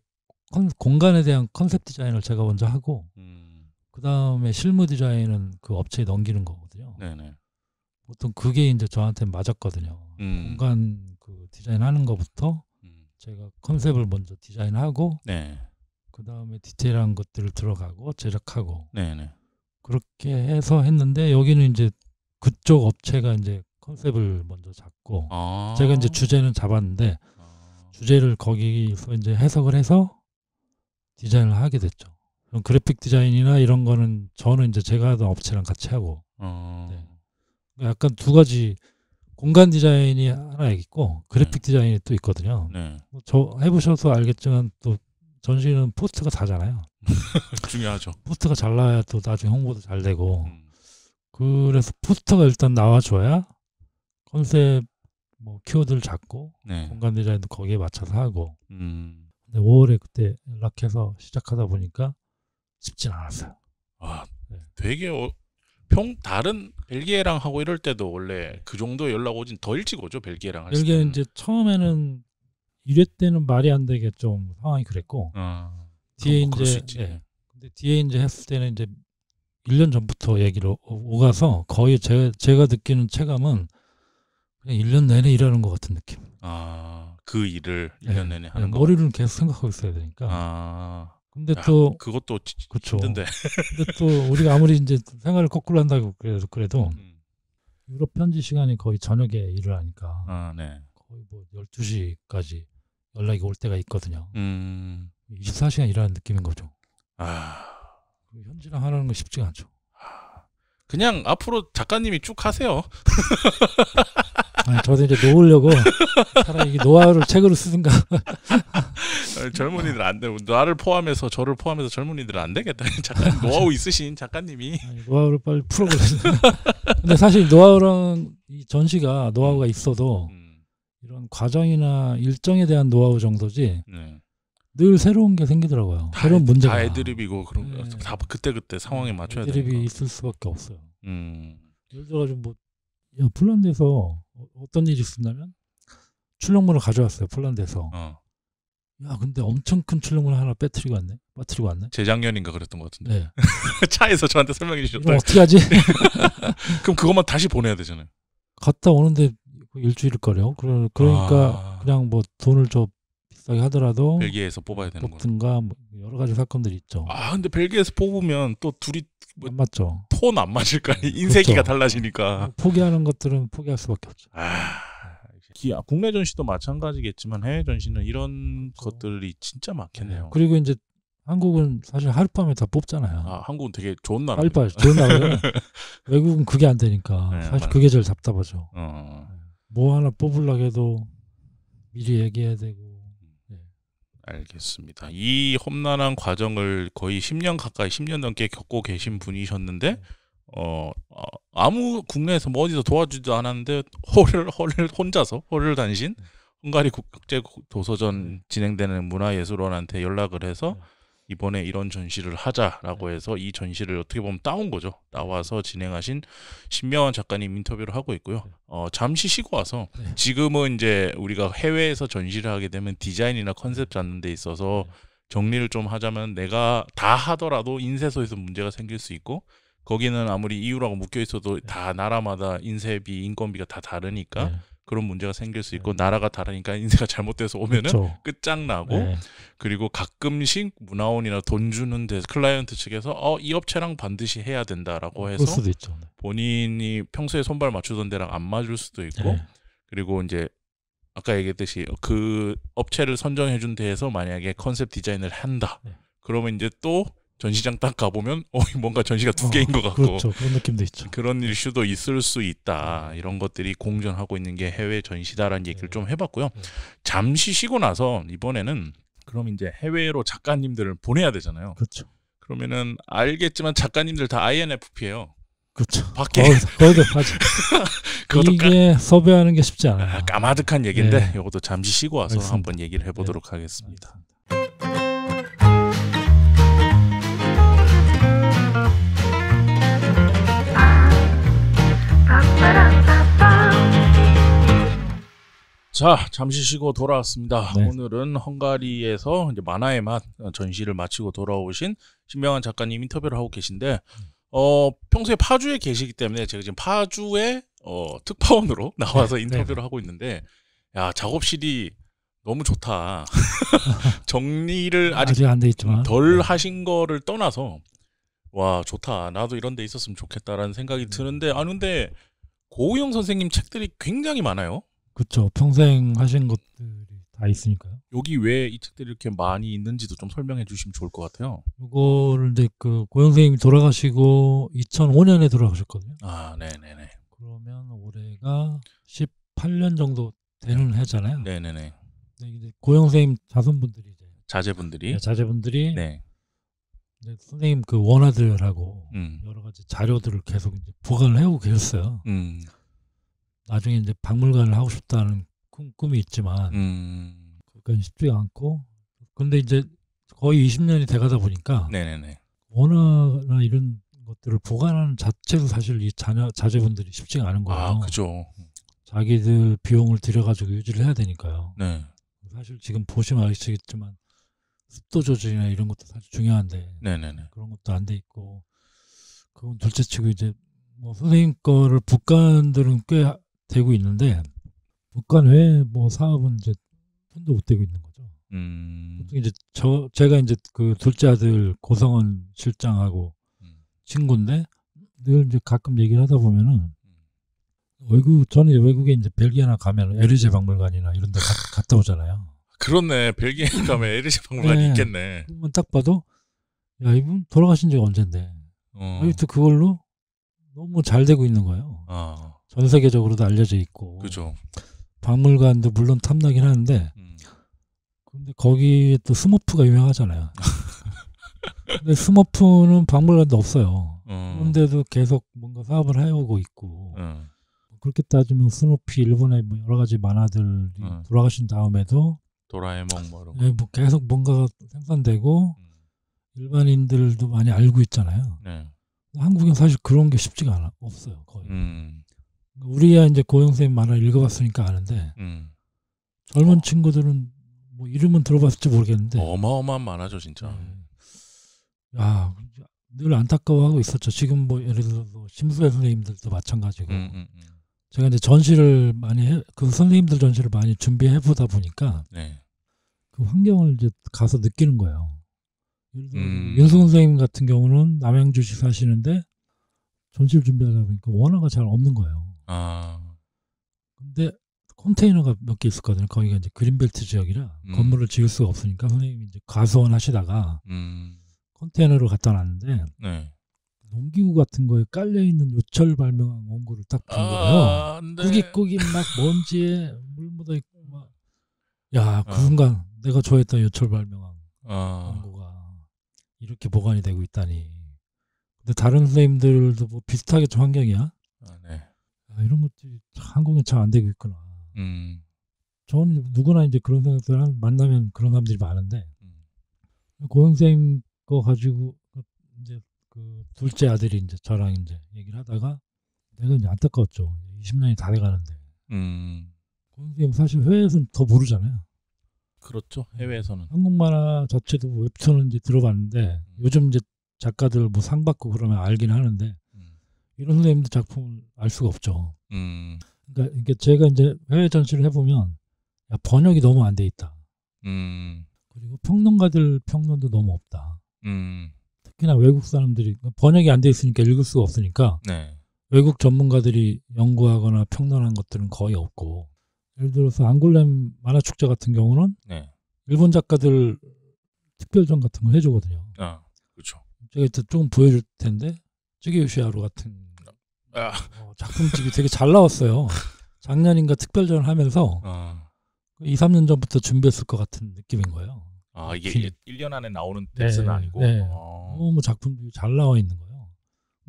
S2: 공간에 대한 컨셉 디자인을 제가 먼저 하고 그 다음에 실무 디자인은 그 업체에 넘기는 거거든요.
S1: 네네.
S2: 보통 그게 이제 저한테 맞았거든요. 공간 그 디자인하는 것부터 제가 컨셉을 먼저 디자인하고
S1: 네.
S2: 그 다음에 디테일한 것들을 들어가고 제작하고
S1: 네네.
S2: 그렇게 해서 했는데 여기는 이제 그쪽 업체가 이제 컨셉을 먼저 잡고 제가 이제 주제는 잡았는데 주제를 거기서 이제 해석을 해서 디자인을 하게 됐죠. 그럼 그래픽 디자인이나 이런 거는 저는 이제 제가 하던 업체랑 같이 하고 네. 약간 두 가지 공간 디자인이 하나 있고 그래픽 디자인이 또 있거든요.
S1: 네.
S2: 저 해보셔서 알겠지만 또 전시는 포스트가 다잖아요.
S1: 중요하죠.
S2: 포스트가 잘 나와야 또 나중에 홍보도 잘 되고 그래서 포스터가 일단 나와줘야 컨셉 뭐 키워드를 잡고
S1: 네.
S2: 공간 디자인도 거기에 맞춰서 하고 근데 5월에 그때 연락해서 시작하다 보니까 쉽진 않았어요.
S1: 와,
S2: 네.
S1: 되게 다른 벨기에랑 하고 이럴 때도 원래 그 정도 연락 오진 더 일찍 오죠. 벨기에랑 할 때.
S2: 벨기에는 이제 처음에는 1회 때는 말이 안 되게 좀 상황이 그랬고 뒤에 이제 근데 뒤에 이제 했을 때는 이제 1년 전부터 얘기를 오가서 거의 제가 느끼는 체감은 그냥 1년 내내 일하는 것 같은 느낌.
S1: 그 일을 1년 내내 하는 거.
S2: 머리를 계속 생각하고 있어야 되니까. 근데 또
S1: 그것도
S2: 그쵸.
S1: 힘든데.
S2: 근데 또 우리가 아무리 이제 생활을 거꾸로 한다고 그래도 유럽 현지 시간이 거의 저녁에 일을 하니까
S1: 네.
S2: 거의 뭐 12시까지 연락이 올 때가 있거든요. 24시간 일하는 느낌인 거죠. 현지랑 하는 거 쉽지가 않죠.
S1: 그냥 앞으로 작가님이 쭉 하세요.
S2: 저도 이제 놓으려고 차라리 이 노하우를 책으로 쓰든가.
S1: 젊은이들 안 돼. 나를 포함해서 저를 포함해서 젊은이들은 안 되겠다. 작가님 노하우 있으신 작가님이.
S2: 노하우를 빨리 풀어보세요. 근데 사실 노하우랑 이 전시가 노하우가 있어도 이런 과정이나 일정에 대한 노하우 정도지. 늘 새로운 게 생기더라고요. 새로운 문제가.
S1: 다 애드립이고 그런 거 다 그때 상황에 맞춰야 되니까.
S2: 애드립이 있을 수밖에 없어요. 예를 들어가지고 뭐 폴란드에서 어떤 일이 있었냐면 출력물을 가져왔어요. 폴란드에서. 야 근데 엄청 큰 출력물 하나 빠뜨리고 왔네.
S1: 재작년인가 그랬던 것 같은데.
S2: 네.
S1: 차에서 저한테 설명해 주셨다.
S2: 어떻게 하지?
S1: 그럼 그것만 다시 보내야 되잖아요.
S2: 갔다 오는데 일주일 거려. 그러니까 그냥 뭐 돈을 좀 비싸게 하더라도
S1: 벨기에에서 뽑아야 되는
S2: 뽑든가 뭐 여러 가지 사건들이 있죠.
S1: 근데 벨기에에서 뽑으면 또 둘이 뭐
S2: 안 맞죠.
S1: 톤 안 맞을 거 아니에요. 인쇄기가
S2: 그렇죠.
S1: 달라지니까.
S2: 포기하는 것들은 포기할 수밖에 없죠.
S1: 국내 전시도 마찬가지겠지만 해외 전시는 이런 것들이 진짜 많겠네요.
S2: 그리고 이제 한국은 사실 하룻밤에 다 뽑잖아요.
S1: 한국은 되게 좋은 나라.
S2: 빨리빨리 좋은 나라잖아요. 외국은 그게 안 되니까 사실 그게 제일 답답하죠. 뭐 하나 뽑으려고 해도 미리 얘기해야 되고.
S1: 알겠습니다. 이 험난한 과정을 거의 10년 넘게 겪고 계신 분이셨는데 아무 국내에서 뭐 어디서 도와주지도 않았는데 혼자서 단신 헝가리 국제 도서전 진행되는 문화예술원한테 연락을 해서 이번에 이런 전시를 하자라고 해서 이 전시를 어떻게 보면 따온 거죠. 따와서 진행하신 신명환 작가님 인터뷰를 하고 있고요. 잠시 쉬고 와서 지금은 이제 우리가 해외에서 전시를 하게 되면 디자인이나 컨셉 잡는 데 있어서 정리를 좀 하자면 내가 다 하더라도 인쇄소에서 문제가 생길 수 있고 거기는 아무리 EU라고 묶여 있어도 다 나라마다 인쇄비, 인건비가 다 다르니까 그런 문제가 생길 수 있고 나라가 다르니까 인쇄가 잘못돼서 오면은
S2: 그렇죠.
S1: 끝장나고 그리고 가끔씩 문화원이나 돈 주는 데 클라이언트 측에서 이 업체랑 반드시 해야 된다라고 해서
S2: 수도 있죠.
S1: 본인이 평소에 손발 맞추던 데랑 안 맞을 수도 있고 그리고 이제 아까 얘기했듯이 그 업체를 선정해 준 데에서 만약에 컨셉 디자인을 한다. 그러면 이제 또 전시장 딱 가보면 뭔가 전시가 두 개인 것 같고
S2: 그렇죠. 그런 느낌도 있죠.
S1: 그런 이슈도 있을 수 있다. 이런 것들이 공존하고 있는 게 해외 전시다라는 얘기를 좀 해봤고요. 잠시 쉬고 나서 이번에는 그럼 이제 해외로 작가님들을 보내야 되잖아요.
S2: 그렇죠.
S1: 그러면은 알겠지만 작가님들 다 INFP예요.
S2: 그렇죠.
S1: 밖에
S2: 거기도 파죠. 이게 섭외하는 게 쉽지 않아요.
S1: 까마득한 얘기인데 이것도 잠시 쉬고 와서 한번 얘기를 해보도록 하겠습니다. 자, 잠시 쉬고 돌아왔습니다. 오늘은 헝가리에서 이제 만화의 맛 전시를 마치고 돌아오신 신명환 작가님 인터뷰를 하고 계신데 평소에 파주에 계시기 때문에 제가 지금 파주에 특파원으로 나와서 인터뷰를 하고 있는데 야, 작업실이 너무 좋다. 정리를 아직
S2: 안 돼 있지만
S1: 덜 하신 거를 떠나서 와, 좋다. 나도 이런 데 있었으면 좋겠다라는 생각이 드는데 근데 고우영 선생님 책들이 굉장히 많아요.
S2: 그렇죠. 평생 하신 것들이 다 있으니까요.
S1: 여기 왜 이 책들이 이렇게 많이 있는지도 좀 설명해 주시면 좋을 것 같아요.
S2: 이거를 이제 그 고영 선생님이 돌아가시고 2005년에 돌아가셨거든요.
S1: 아, 네네네.
S2: 그러면 올해가 18년 정도 되는 해잖아요.
S1: 네네네.
S2: 이제 고영 선생님 자손분들이 이제
S1: 자제분들이
S2: 이제 선생님 그 원화들하고 여러 가지 자료들을 계속 이제 보관을 해오고 계셨어요. 나중에 이제 박물관을 하고 싶다는 꿈이 있지만 그건 쉽지가 않고 근데 이제 거의 20년이 돼가다 보니까 원화나 이런 것들을 보관하는 자체도 사실 이 자제분들이 쉽지가 않은 거예요.
S1: 아, 그죠.
S2: 자기들 비용을 들여가지고 유지를 해야 되니까요.
S1: 네.
S2: 사실 지금 보시면 아시겠지만 습도 조절이나 이런 것도 사실 중요한데 그런 것도 안 돼 있고 그건 둘째치고 이제 뭐 선생님 거를 북관들은 꽤 되고 있는데 북한 외에 뭐 사업은 이제 손도 못 대고 있는 거죠. 보통 이제 제가 이제 그 둘째 아들 고성원 실장하고 친구인데 늘 이제 가끔 얘기를 하다 보면은 저는 외국에 이제 벨기에나 가면 에르제 박물관이나 이런 데 갔다 오잖아요.
S1: 그렇네. 벨기에 가면 에르제 박물관이 있겠네.
S2: 그러면 딱 봐도 야, 이분 돌아가신 지가 언젠데. 아직도 그걸로 너무 잘 되고 있는 거예요. 전 세계적으로도 알려져 있고.
S1: 그죠.
S2: 박물관도 물론 탐나긴 하는데 근데 거기에 또 스머프가 유명하잖아요. 근데 스머프는 박물관도 없어요. 그런데도 계속 뭔가 사업을 해오고 있고 그렇게 따지면 스누피 일본의 뭐 여러 가지 만화들이 돌아가신 다음에도
S1: 도라에몽 뭐 이런
S2: 뭐 계속 뭔가가 생산되고 일반인들도 많이 알고 있잖아요. 한국엔 사실 그런 게 쉽지가 없어요. 거의. 우리야 이제 고영 선생님 만화 읽어봤으니까 아는데 젊은 친구들은 뭐 이름은 들어봤을지 모르겠는데
S1: 어마어마한 만화죠 진짜.
S2: 야, 늘 안타까워하고 있었죠. 지금 뭐 예를 들어서 심수혜 선생님들도 마찬가지고 제가 이제 전시를 많이 그 선생님들 전시를 많이 준비해 보다 보니까 그 환경을 이제 가서 느끼는 거예요. 윤수 선생님 같은 경우는 남양주시 사시는데 전시를 준비하다 보니까 원화가 잘 없는 거예요. 근데 컨테이너가 몇 개 있었거든요. 거기가 이제 그린벨트 지역이라 건물을 지을 수가 없으니까 선생님이 이제 가수원 하시다가 컨테이너로 갖다 놨는데 농기구 같은 거에 깔려 있는 요철 발명한 원고를 딱 본 거예요. 꾸깃꾸깃 막 먼지에 물 묻어 있고 막. 야, 그 순간 내가 좋아했던 요철 발명한 원고가 이렇게 보관이 되고 있다니. 근데 다른 선생님들도 뭐 비슷하게 좀 환경이야. 이런 것들이 한국에 잘 안 되고 있구나. 저는 누구나 이제 그런 생각들 만나면 그런 사람들이 많은데 고영생 거 가지고 이제 그 둘째 아들이 이제 저랑 이제 얘기를 하다가 내가 이제 안타까웠죠. 20년이 다 돼가는데. 고영생 사실 해외에서는 더 모르잖아요.
S1: 그렇죠. 해외에서는
S2: 한국 만화 자체도 웹툰은 이제 들어봤는데 요즘 이제 작가들 뭐 상 받고 그러면 알긴 하는데 이런 선생님들 작품을 알 수가 없죠. 그러니까 이게 제가 이제 해외 전시를 해보면 야, 번역이 너무 안 돼 있다. 그리고 평론가들 평론도 너무 없다. 특히나 외국 사람들이 번역이 안 돼 있으니까 읽을 수가 없으니까
S1: 네.
S2: 외국 전문가들이 연구하거나 평론한 것들은 거의 없고 예를 들어서 앙골렘 만화축제 같은 경우는
S1: 네.
S2: 일본 작가들 특별전 같은 걸 해주거든요.
S1: 아, 그렇죠.
S2: 제가 이따 조금 보여줄 텐데 쯔게요시하루 같은 작품집이 되게 잘 나왔어요. 작년인가 특별전을 하면서 2, 3년 전부터 준비했을 것 같은 느낌인 거예요.
S1: 아, 이게 1년 안에 나오는 텍스는 아니고?
S2: 네. 너무 작품들이 잘 나와 있는 거예요.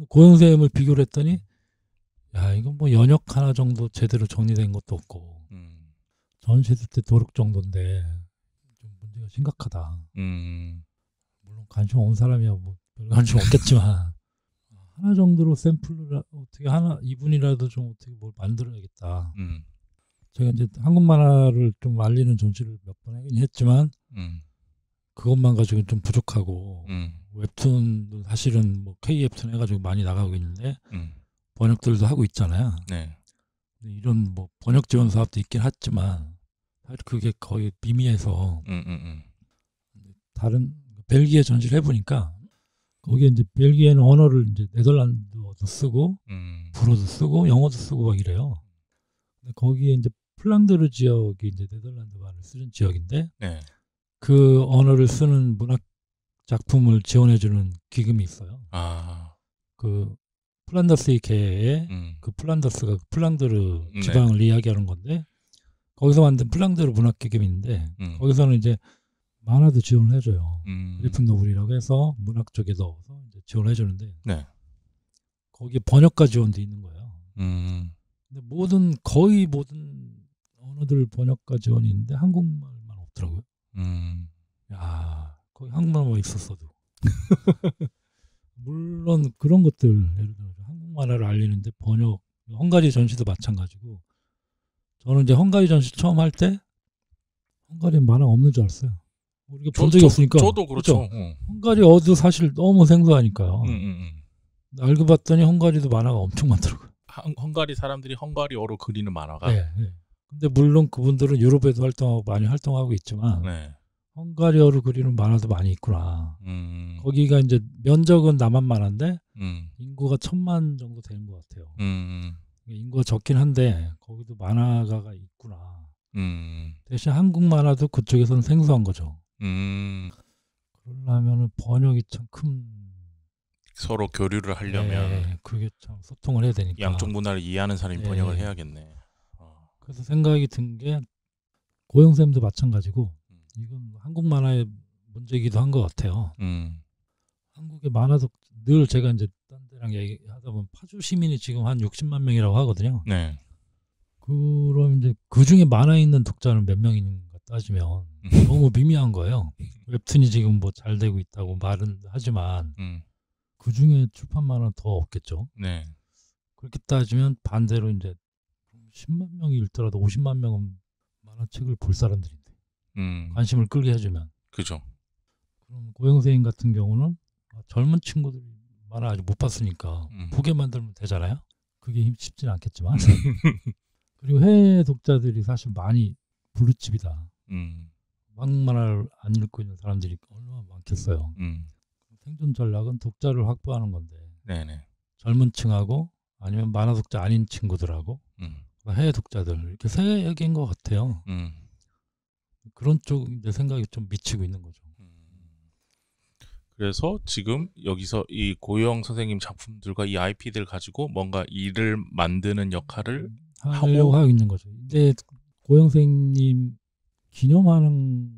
S2: 고영생을 비교를 했더니 야, 이건 뭐 연역 하나 정도 제대로 정리된 것도 없고 전시했을 때 도록 정도인데 좀 문제가 심각하다. 물론 관심 없는 사람이야 뭐 별 관심 없겠지만 하나 정도로 샘플을 어떻게 하나 2분이라도 좀 어떻게 뭘 만들어야겠다. 제가 이제 한국 만화를 좀 알리는 전시를 몇 번 하긴 했지만 그것만 가지고 좀 부족하고 웹툰도 사실은 뭐 K 웹툰 해가지고 많이 나가고 있는데 번역들도 하고 있잖아요.
S1: 네.
S2: 이런 뭐 번역 지원 사업도 있긴 하지만 사실 그게 거의 미미해서 다른 벨기에 전시를 해보니까 거기에 이제 벨기에는 언어를 이제 네덜란드어도 쓰고 불어도 쓰고 영어도 쓰고 막 이래요. 근데 거기에 이제 플랑드르 지역이 이제 네덜란드말을 쓰는 지역인데
S1: 네.
S2: 그 언어를 쓰는 문학 작품을 지원해주는 기금이 있어요. 그 플란더스의 개의 그 플란더스가 플랑드르 지방을 이야기하는 건데 거기서 만든 플랑드르 문학 기금인데 거기서는 이제 만화도 지원을 해줘요. 그래픽 노블이라고 해서 문학 쪽에 넣어서 이제 지원을 해주는데
S1: 네.
S2: 거기에 번역가 지원도 있는 거예요. 근데 거의 모든 언어들 번역가 지원이 있는데 한국말만 없더라고요. 야, 거기 한국말만 있었어도. 물론 그런 것들 예를 들어 한국 만화를 알리는데 번역 헝가리 전시도 마찬가지고 저는 이제 헝가리 전시 처음 할 때 헝가리 만화가 없는 줄 알았어요. 우리가 본 적이 없으니까.
S1: 저도 그렇죠.
S2: 헝가리 어도 사실 너무 생소하니까요. 알고 봤더니 헝가리도 만화가 엄청 많더라고요.
S1: 헝가리 사람들이 헝가리어로 그리는 만화가.
S2: 네. 근데 물론 그분들은 유럽에도 활동하고 많이 활동하고 있지만 헝가리어로 그리는 만화도 많이 있구나. 거기가 이제 면적은 남한 만화인데 인구가 1000만 정도 되는 것 같아요. 인구가 적긴 한데 거기도 만화가가 있구나. 대신 한국 만화도 그쪽에서는 생소한 거죠. 그러려면 번역이 참 큰
S1: 서로 교류를 하려면
S2: 그게 참 소통을 해야 되니까
S1: 양쪽 문화를 이해하는 사람이 번역을 해야겠네.
S2: 그래서 생각이 든 게 고영쌤도 마찬가지고 이건 한국 만화의 문제이기도 한 것 같아요. 한국의 만화도 늘 제가 이제 딴 데랑 얘기하다 보면 파주 시민이 지금 한 60만 명이라고 하거든요.
S1: 네.
S2: 그럼 이제 그 중에 만화에 있는 독자는 몇 명인가 따지면 너무 미미한 거예요. 웹툰이 지금 뭐 잘 되고 있다고 말은 하지만 그 중에 출판 만화는 더 없겠죠.
S1: 네.
S2: 그렇게 따지면 반대로 이제 10만 명이 읽더라도 50만 명은 만화책을 볼 사람들인데 관심을 끌게 해주면.
S1: 그죠.
S2: 그럼 고영세인 같은 경우는 젊은 친구들이 만화 아직 못 봤으니까 보게 만들면 되잖아요. 그게 쉽지는 않겠지만. 그리고 해외 독자들이 사실 많이 블루칩이다. 한국 만화를 안 읽고 있는 사람들이 얼마나 많겠어요. 생존 전략은 독자를 확보하는 건데
S1: 네네.
S2: 젊은 층하고 아니면 만화 독자 아닌 친구들하고 해외 독자들 이렇게 세 개인 것 같아요. 그런 쪽 내 생각이 좀 미치고 있는 거죠.
S1: 그래서 지금 여기서 이 고영 선생님 작품들과 이 IP들 가지고 뭔가 일을 만드는 역할을
S2: 하고 있는 거죠. 근데 고영 선생님 기념하는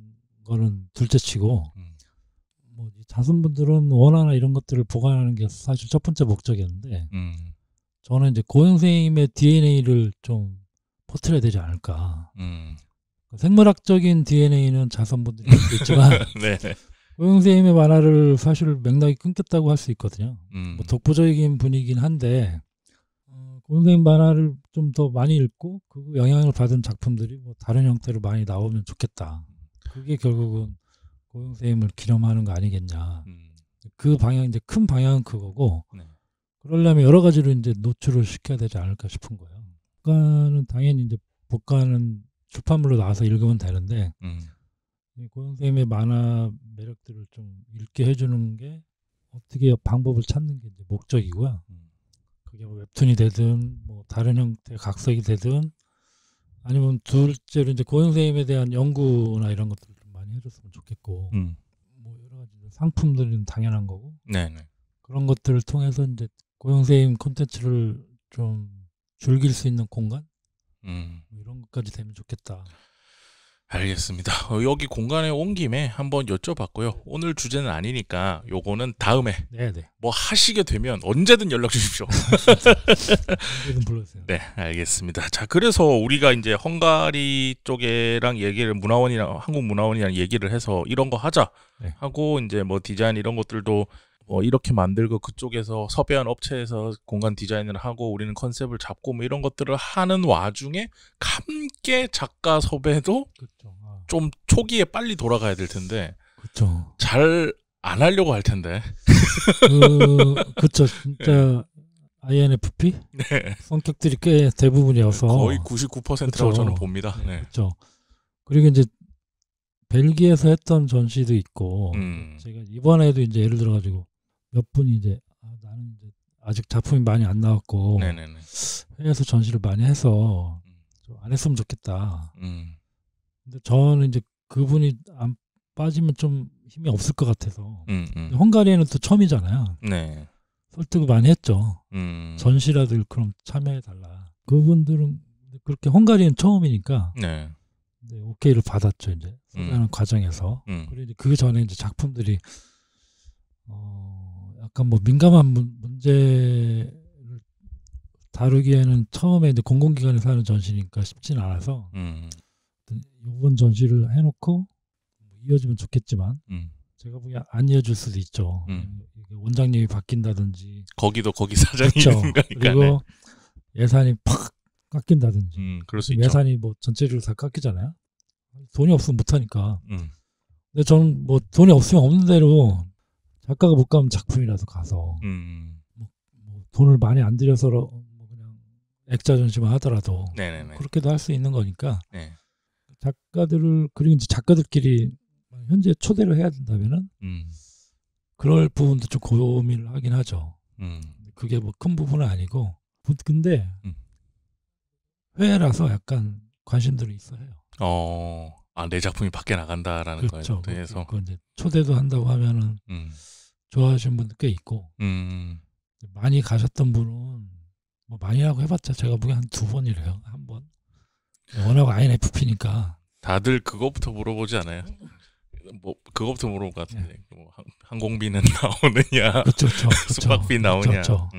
S2: 거는 둘째치고 뭐 자손분들은 원화나 이런 것들을 보관하는 게 사실 첫 번째 목적이었는데 저는 이제 고영 선생님의 DNA를 좀 퍼뜨려야 되지 않을까. 생물학적인 DNA는 자손분들이 있지만 고영세임의 만화를 사실 맥락이 끊겼다고 할 수 있거든요. 뭐 독보적인 분이긴 한데 고영세임 만화를 좀 더 많이 읽고 그 영향을 받은 작품들이 뭐 다른 형태로 많이 나오면 좋겠다. 그게 결국은 고영세임을 기념하는 거 아니겠냐. 그 방향 이제 큰 방향은 그거고
S1: 네.
S2: 그러려면 여러 가지로 이제 노출을 시켜야 되지 않을까 싶은 거예요. 복가는 당연히 이제 복가는 출판물로 나와서 읽으면 되는데 고영세임의 만화 매력들을 좀 읽게 해주는 게 어떻게 방법을 찾는 게 이제 목적이고요. 그게 뭐 웹툰이 되든 뭐 다른 형태의 각색이 되든 아니면 둘째로 이제 고영세임에 대한 연구나 이런 것들을 좀 많이 해줬으면 좋겠고 뭐 여러 가지 상품들은 당연한 거고
S1: 네네.
S2: 그런 것들을 통해서 이제 고영세임 콘텐츠를 좀 즐길 수 있는 공간 뭐 이런 것까지 되면 좋겠다.
S1: 알겠습니다. 여기 공간에 온 김에 한번 여쭤봤고요. 오늘 주제는 아니니까 요거는 다음에
S2: 네네.
S1: 뭐 하시게 되면 언제든 연락 주십시오.
S2: 언제든 불러주세요.
S1: 네, 알겠습니다. 자, 그래서 우리가 이제 헝가리 쪽이랑 얘기를 문화원이랑 한국 문화원이랑 얘기를 해서 이런 거 하자 하고 이제 뭐 디자인 이런 것들도 뭐 이렇게 만들고 그쪽에서 섭외한 업체에서 공간 디자인을 하고 우리는 컨셉을 잡고 뭐 이런 것들을 하는 와중에 함께 작가 섭외도
S2: 그렇죠.
S1: 좀 초기에 빨리 돌아가야 될 텐데
S2: 그렇죠.
S1: 잘 안 하려고 할 텐데.
S2: 그렇죠. 진짜 INFP
S1: 네.
S2: 성격들이 꽤 대부분이어서
S1: 거의 99%라고
S2: 그쵸.
S1: 저는 봅니다. 네.
S2: 그렇죠. 그리고 이제 벨기에에서 했던 전시도 있고 제가 이번에도 이제 예를 들어 가지고 몇 분이 이제 나는 이제 아직 작품이 많이 안 나왔고
S1: 네네네.
S2: 해외에서 전시를 많이 해서 좀 안 했으면 좋겠다. 근데 저는 이제 그분이 안 빠지면 좀 힘이 없을 것 같아서 헝가리에는 또 처음이잖아요.
S1: 네.
S2: 설득을 많이 했죠. 전시라도 그럼 참여해 달라. 그분들은 그렇게 헝가리는 처음이니까
S1: 네.
S2: 오케이를 받았죠. 이제 섭외하는 과정에서. 그리고 이제 그 전에 이제 작품들이 약간 뭐 민감한 문제를 다루기에는 처음에 이제 공공기관에서 하는 전시니까 쉽지는 않아서 이번 전시를 해놓고 이어지면 좋겠지만 제가 보기엔 안 이어질 수도 있죠. 원장님이 바뀐다든지
S1: 거기도 거기 사장이
S2: 그렇죠.
S1: 있는 거니까.
S2: 그리고 예산이 팍 깎인다든지
S1: 그럴 수 있죠.
S2: 예산이 뭐 전체적으로 다 깎이잖아요. 돈이 없으면 못하니까. 근데 저는 뭐 돈이 없으면 없는 대로 작가가 못 가면 작품이라도 가서 뭐 돈을 많이 안 들여서 뭐 그냥 액자 전시만 하더라도
S1: 네네네.
S2: 그렇게도 할 수 있는 거니까
S1: 네.
S2: 작가들을 그리고 이제 작가들끼리 현재 초대를 해야 된다면은 그럴 부분도 좀 고민을 하긴 하죠. 그게 뭐 큰 부분은 아니고 근데 회라서 약간 관심들이 있어요.
S1: 내 작품이 밖에 나간다라는
S2: 그렇죠.
S1: 거에 대해서
S2: 이제 초대도 한다고 하면은 좋아하시는 분들 꽤 있고 많이 가셨던 분은 뭐 많이라고 해봤자 제가 보기엔 한 2번이래요. 한 번. 워낙 INFP니까.
S1: 다들 그거부터 물어보지 않아요? 뭐 그거부터 물어볼 것 같은데 뭐 항공비는 나오느냐,
S2: 그렇죠.
S1: 숙박비 나오냐.
S2: 그렇죠.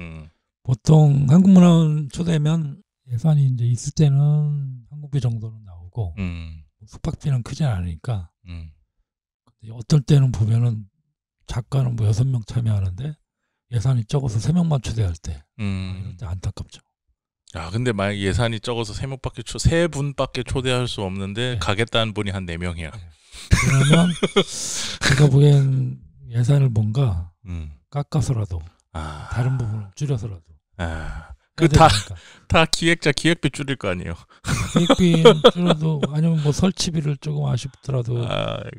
S2: 보통 한국문화원 초대면 예산이 이제 있을 때는 항공비 정도는 나오고 숙박비는 크지 않으니까 어떨 때는 보면은 작가는 뭐 6명 참여하는데 예산이 적어서 3명만 초대할 때 이럴 때 안타깝죠.
S1: 근데 만약 예산이 적어서 3분밖에 초대할 수 없는데 가겠다는 분이 한 4명이야.
S2: 그러면 제가 보기엔 예산을 뭔가 깎아서라도 다른 부분을 줄여서라도
S1: 다 기획비 줄일 거 아니에요.
S2: 기획비 줄여도 아니면 뭐 설치비를 조금 아쉽더라도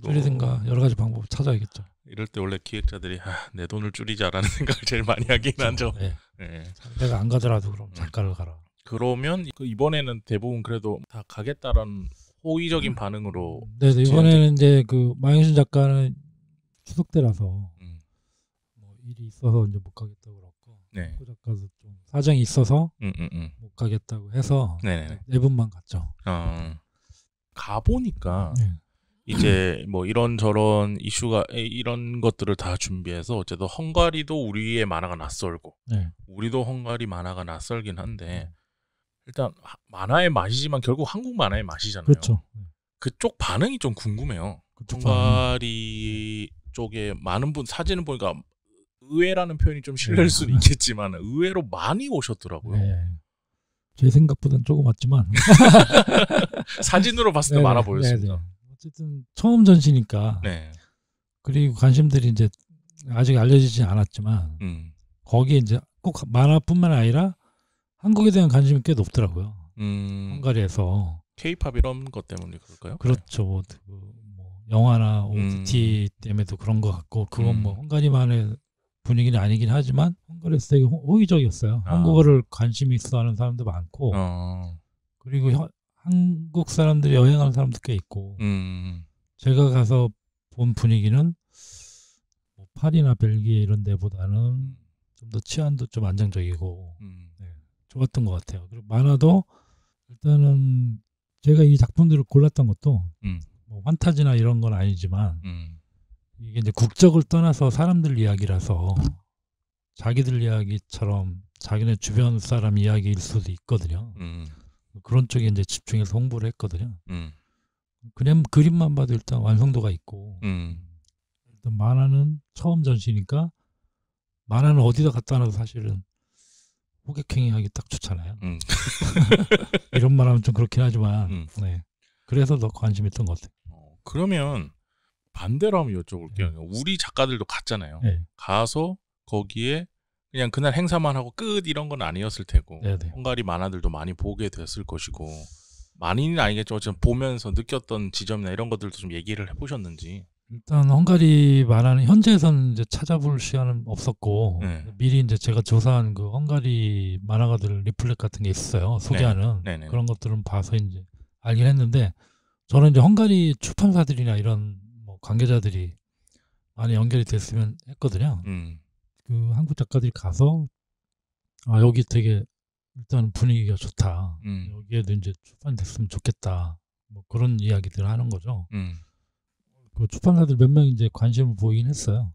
S2: 줄이든가 여러 가지 방법을 찾아야겠죠.
S1: 이럴 때 원래 기획자들이 내 돈을 줄이자라는 생각을 제일 많이 하긴 하죠.
S2: 네. 내가 안 가더라도 그럼 작가를 가라.
S1: 그러면 이번에는 대부분 그래도 다 가겠다라는 호의적인 반응으로.
S2: 네, 이번에는 이제 그 마영신 작가는 추석 때라서 뭐 일이 있어서 이제 못 가겠다고 그랬고, 그 작가도 좀 사정이 있어서 못 가겠다고 해서 네 분만 갔죠.
S1: 가 보니까 이제 뭐 이런저런 이슈가 이런 것들을 다 준비해서 어쨌든 헝가리도 우리의 만화가 낯설고 우리도 헝가리 만화가 낯설긴 한데. 일단 만화의 맛이지만 결국 한국 만화의 맛이잖아요.
S2: 그렇죠.
S1: 그쪽 반응이 좀 궁금해요. 헝가리 쪽에 많은 분 사진을 보니까 의외라는 표현이 좀 실례일 수는 있겠지만 의외로 많이 오셨더라고요.
S2: 네. 제 생각보다는 조금 왔지만
S1: 사진으로 봤을 때 많아 보였습니다.
S2: 네네. 어쨌든 처음 전시니까
S1: 네.
S2: 그리고 관심들이 이제 아직 알려지지 않았지만 거기에 이제 꼭 만화뿐만 아니라 한국에 대한 관심이 꽤 높더라고요. 헝가리에서
S1: K-팝 이런 것 때문에 그럴까요?
S2: 그렇죠. 뭐 영화나 OTT 때문에도 그런 것 같고 그건 뭐 헝가리만의 분위기는 아니긴 하지만 헝가리에서 되게 호의적이었어요. 한국어를 관심 있어하는 사람도 많고 그리고 한국 사람들이 여행하는 사람도 꽤 있고 제가 가서 본 분위기는 뭐 파리나 벨기에 이런 데보다는 좀 더 치안도 좀 안정적이고 네, 좋았던 것 같아요. 그리고 만화도 일단은 제가 이 작품들을 골랐던 것도 뭐 환타지나 이런 건 아니지만 이게 이제 국적을 떠나서 사람들 이야기라서 자기들 이야기처럼 자기네 주변 사람 이야기일 수도 있거든요. 그런 쪽에 이제 집중해서 홍보를 했거든요. 그냥 그림만 봐도 일단 완성도가 있고 일단 만화는 처음 전시니까 만화는 어디다 갖다 놔도 사실은 호객행위 하기 딱 좋잖아요. 이런 말 하면 좀 그렇긴 하지만 네. 그래서 더 관심 있던 것 같아요.
S1: 그러면 반대로 한번 여쭤볼게요. 우리 작가들도 갔잖아요.
S2: 네.
S1: 가서 거기에 그냥 그날 행사만 하고 끝 이런 건 아니었을 테고
S2: 네네.
S1: 헝가리 만화들도 많이 보게 됐을 것이고 많이는 아니겠죠. 어쨌든 보면서 느꼈던 지점이나 이런 것들도 좀 얘기를 해보셨는지.
S2: 일단 헝가리 만화는 현지에서는 이제 찾아볼 시간은 없었고 미리 이제 제가 조사한 그 헝가리 만화가들 리플렛 같은 게 있어요. 소개하는 그런 것들은 봐서 이제 알긴 했는데 저는 이제 헝가리 출판사들이나 이런 뭐 관계자들이 많이 연결이 됐으면 했거든요. 그 한국 작가들이 가서 아 여기 되게 일단 분위기가 좋다. 여기에도 이제 출판됐으면 좋겠다. 뭐 그런 이야기들 하는 거죠. 그 출판사들 몇 명 이제 관심을 보이긴 했어요.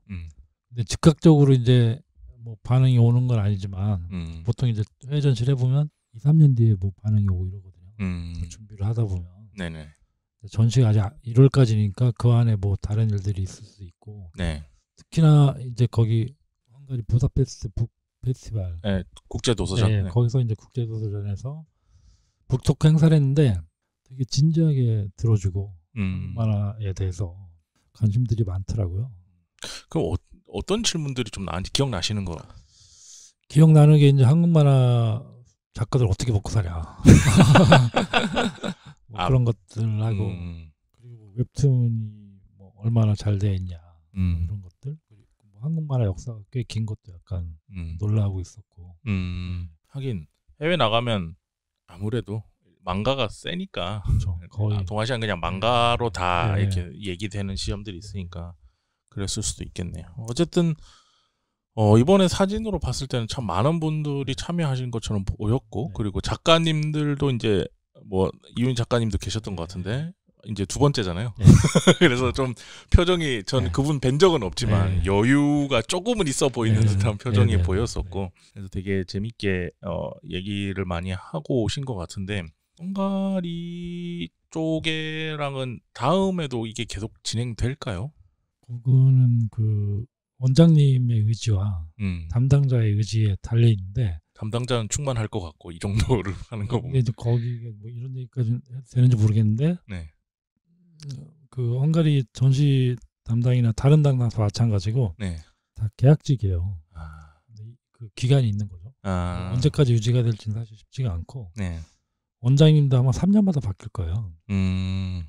S2: 근데 즉각적으로 이제 뭐 반응이 오는 건 아니지만 보통 이제 해외 전시를 해보면 2, 3년 뒤에 뭐 반응이 오고 이러거든요. 그 준비를 하다 보면.
S1: 네네.
S2: 전시가 아직 1월까지니까 그 안에 뭐 다른 일들이 있을 수도 있고.
S1: 네.
S2: 특히나 이제 거기 헝가리 부다페스트 북 페스티벌.
S1: 네, 국제도서전.
S2: 네, 거기서 이제 국제도서전에서 북토크 행사를 했는데 되게 진지하게 들어주고 만화에 대해서 관심들이 많더라고요.
S1: 그럼 어떤 질문들이 좀 나한테 기억나시는 거?
S2: 기억나는 게 이제 한국 만화 작가들 어떻게 먹고 사냐. 뭐 그런 것들 하고 그리고 웹툰이 뭐 얼마나 잘 돼 있냐 이런 것들. 그리고 뭐 한국 만화 역사가 꽤 긴 것도 약간 놀라고 있었고.
S1: 하긴 해외 나가면 아무래도 망가가 세니까
S2: 그렇죠. 거의
S1: 동아시아는 그냥 망가로 다 이렇게 얘기되는 시험들이 있으니까 그랬을 수도 있겠네요. 어쨌든 이번에 사진으로 봤을 때는 참 많은 분들이 참여하신 것처럼 보였고 그리고 작가님들도 이제 뭐 이윤 작가님도 계셨던 것 같은데 이제 두 번째잖아요. 그래서 좀 표정이 전 그분 뵌 적은 없지만 여유가 조금은 있어 보이는 듯한 표정이 보였었고 그래서 되게 재밌게 얘기를 많이 하고 오신 것 같은데 헝가리 쪽에랑은 다음에도 이게 계속 진행될까요?
S2: 그거는 그 원장님의 의지와 담당자의 의지에 달려 있는데
S1: 담당자는 충만할 것 같고 이 정도를 하는 거 보면
S2: 이제 거기 뭐 이런 얘기까지 되는지 모르겠는데 그 헝가리 전시 담당이나 다른 담당도 마찬가지고 다 계약직이에요. 그 기간이 있는 거죠. 언제까지 유지가 될지는 사실 쉽지가 않고 원장님도 아마 3년마다 바뀔 거예요.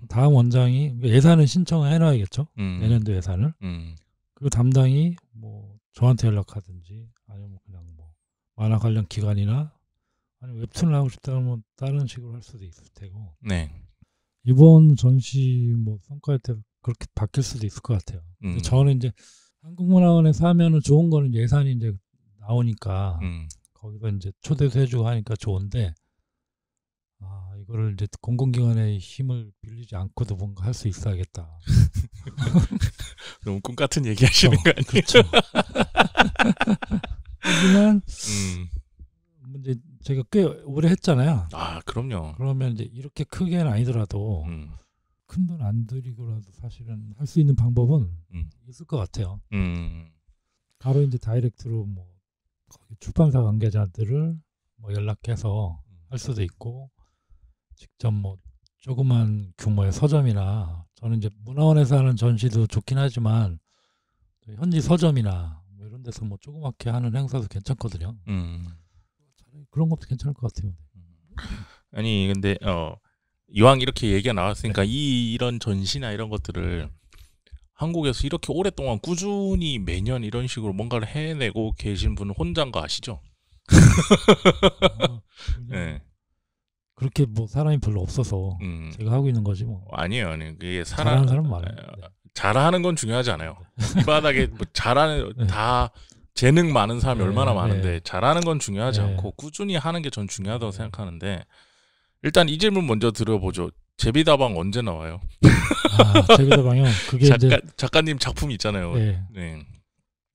S2: 다음 원장이 예산을 신청을 해놔야겠죠. 내년도 예산을. 그리고 담당이 뭐 저한테 연락하든지 아니면 그냥 뭐 만화 관련 기관이나 아니면 웹툰을 하고 싶다면 뭐 다른 식으로 할 수도 있을 테고. 이번 전시 뭐 성과에 따라 그렇게 바뀔 수도 있을 것 같아요. 근데 저는 이제 한국문화원에서 하면은 좋은 거는 예산이 이제 나오니까 거기서 이제 초대도 해주고 하니까 좋은데 이거를 이제 공공기관의 힘을 빌리지 않고도 뭔가 할 수 있어야겠다.
S1: 너무 꿈 같은 얘기 하시는 거 아니에요?
S2: 그렇죠. 하지만 이제 제가 꽤 오래 했잖아요.
S1: 그럼요.
S2: 그러면 이제 이렇게 크게는 아니더라도 큰 돈 안 들이고라도 사실은 할 수 있는 방법은 있을 것 같아요. 바로 이제 다이렉트로 뭐 거기 출판사 관계자들을 뭐 연락해서 할 수도 있고, 직접 뭐 조그만 규모의 서점이나, 저는 이제 문화원에서 하는 전시도 좋긴 하지만 현지 서점이나 뭐 이런 데서 뭐 조그맣게 하는 행사도 괜찮거든요. 그런 것도 괜찮을 것 같아요.
S1: 아니 근데 이왕 이렇게 얘기가 나왔으니까 이런 전시나 이런 것들을 한국에서 이렇게 오랫동안 꾸준히 매년 이런 식으로 뭔가를 해내고 계신 분은 혼자인 거 아시죠? 네.
S2: 그렇게 뭐 사람이 별로 없어서 제가 하고 있는 거지 뭐.
S1: 아니에요. 그게
S2: 잘하는 사람 많아요.
S1: 잘하는 건 중요하지 않아요. 이 바닥에 뭐 잘하는 다 재능 많은 사람이 얼마나 많은데 잘하는 건 중요하지 않고 꾸준히 하는 게 전 중요하다고 생각하는데, 일단 이 질문 먼저 들어보죠. 제비다방 언제 나와요?
S2: 제비다방요. 그게 이제
S1: 작가님 작품 있잖아요.
S2: 네.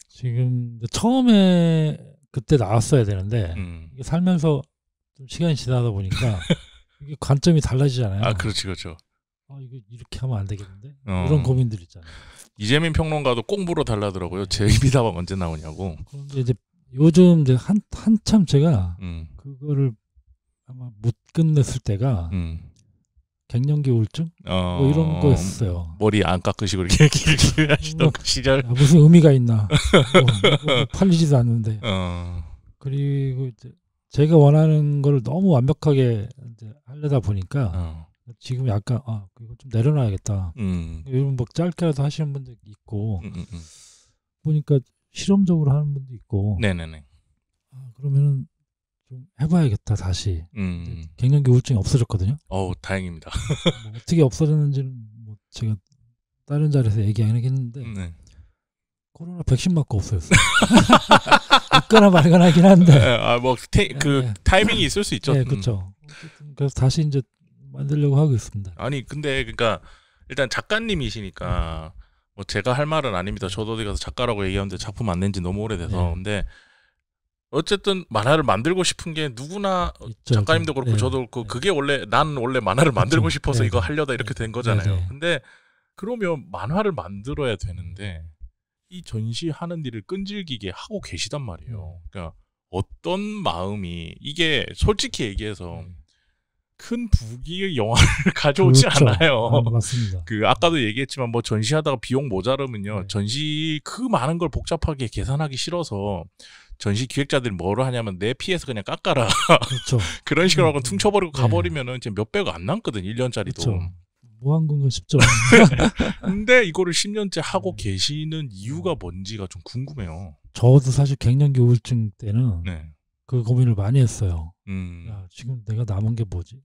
S2: 지금 처음에 그때 나왔어야 되는데 이게 살면서 좀 시간이 지나다 보니까 이게 관점이 달라지잖아요.
S1: 그렇죠.
S2: 이거 이렇게 하면 안 되겠는데? 이런 고민들 있잖아요.
S1: 이재민 평론가도 꼭 물어달라더라고요. 제비다방 언제 나오냐고.
S2: 그런데 이제 요즘 이제 한참 제가 그거를 아마 못 끝냈을 때가 갱년기 우울증 뭐 이런 거였어요.
S1: 머리 안 깎으시고 이렇게 길게 하시던 그 시절.
S2: 무슨 의미가 있나? 뭐 팔리지도 않는데. 그리고 이제 제가 원하는 걸 너무 완벽하게 이제 하려다 보니까 지금 약간 이거 좀 내려놔야겠다. 요즘 뭐 짧게라도 하시는 분들 있고 보니까 실험적으로 하는 분도 있고.
S1: 네네네.
S2: 그러면은 좀 해봐야겠다 다시. 갱년기 우울증이 없어졌거든요.
S1: 다행입니다.
S2: 뭐 어떻게 없어졌는지는 뭐 제가 다른 자리에서 얘기 안 하겠는데 코로나 백신 맞고 없어졌어요. 있거나 말거나 하긴 한데.
S1: 타이밍이 있을 수 있죠.
S2: 네, 그렇죠. 그래서 다시 이제 만들려고 하고 있습니다.
S1: 아니 근데 그러니까 일단 작가님이시니까 뭐 제가 할 말은 아닙니다. 저도 어디 가서 작가라고 얘기하는데 작품 안 낸 지 너무 오래돼서. 근데 어쨌든 만화를 만들고 싶은 게 누구나 있죠, 작가님도 그렇고 저도 그렇고 그게 원래 난 원래 만화를 만들고 싶어서 이거 하려다 이렇게 된 거잖아요. 근데 그러면 만화를 만들어야 되는데 이 전시하는 일을 끈질기게 하고 계시단 말이에요. 그러니까 어떤 마음이, 이게 솔직히 얘기해서 큰 부기의 영화를 가져오지 않아요.
S2: 맞습니다.
S1: 아까도 얘기했지만 뭐 전시하다가 비용 모자르면요. 전시 그 많은 걸 복잡하게 계산하기 싫어서 전시 기획자들이 뭐를 하냐면 내 피해서 그냥 깎아라.
S2: 그렇죠.
S1: 그런 식으로 하고 퉁쳐버리고 가버리면은 이제 몇백억 안 남거든. 1년짜리도.
S2: 그렇죠. 뭐 한 건가 싶죠.
S1: 근데 이거를 10년째 하고 계시는 이유가 뭔지가 좀 궁금해요.
S2: 저도 사실 갱년기 우울증 때는 그 고민을 많이 했어요. 야, 지금 내가 남은 게 뭐지?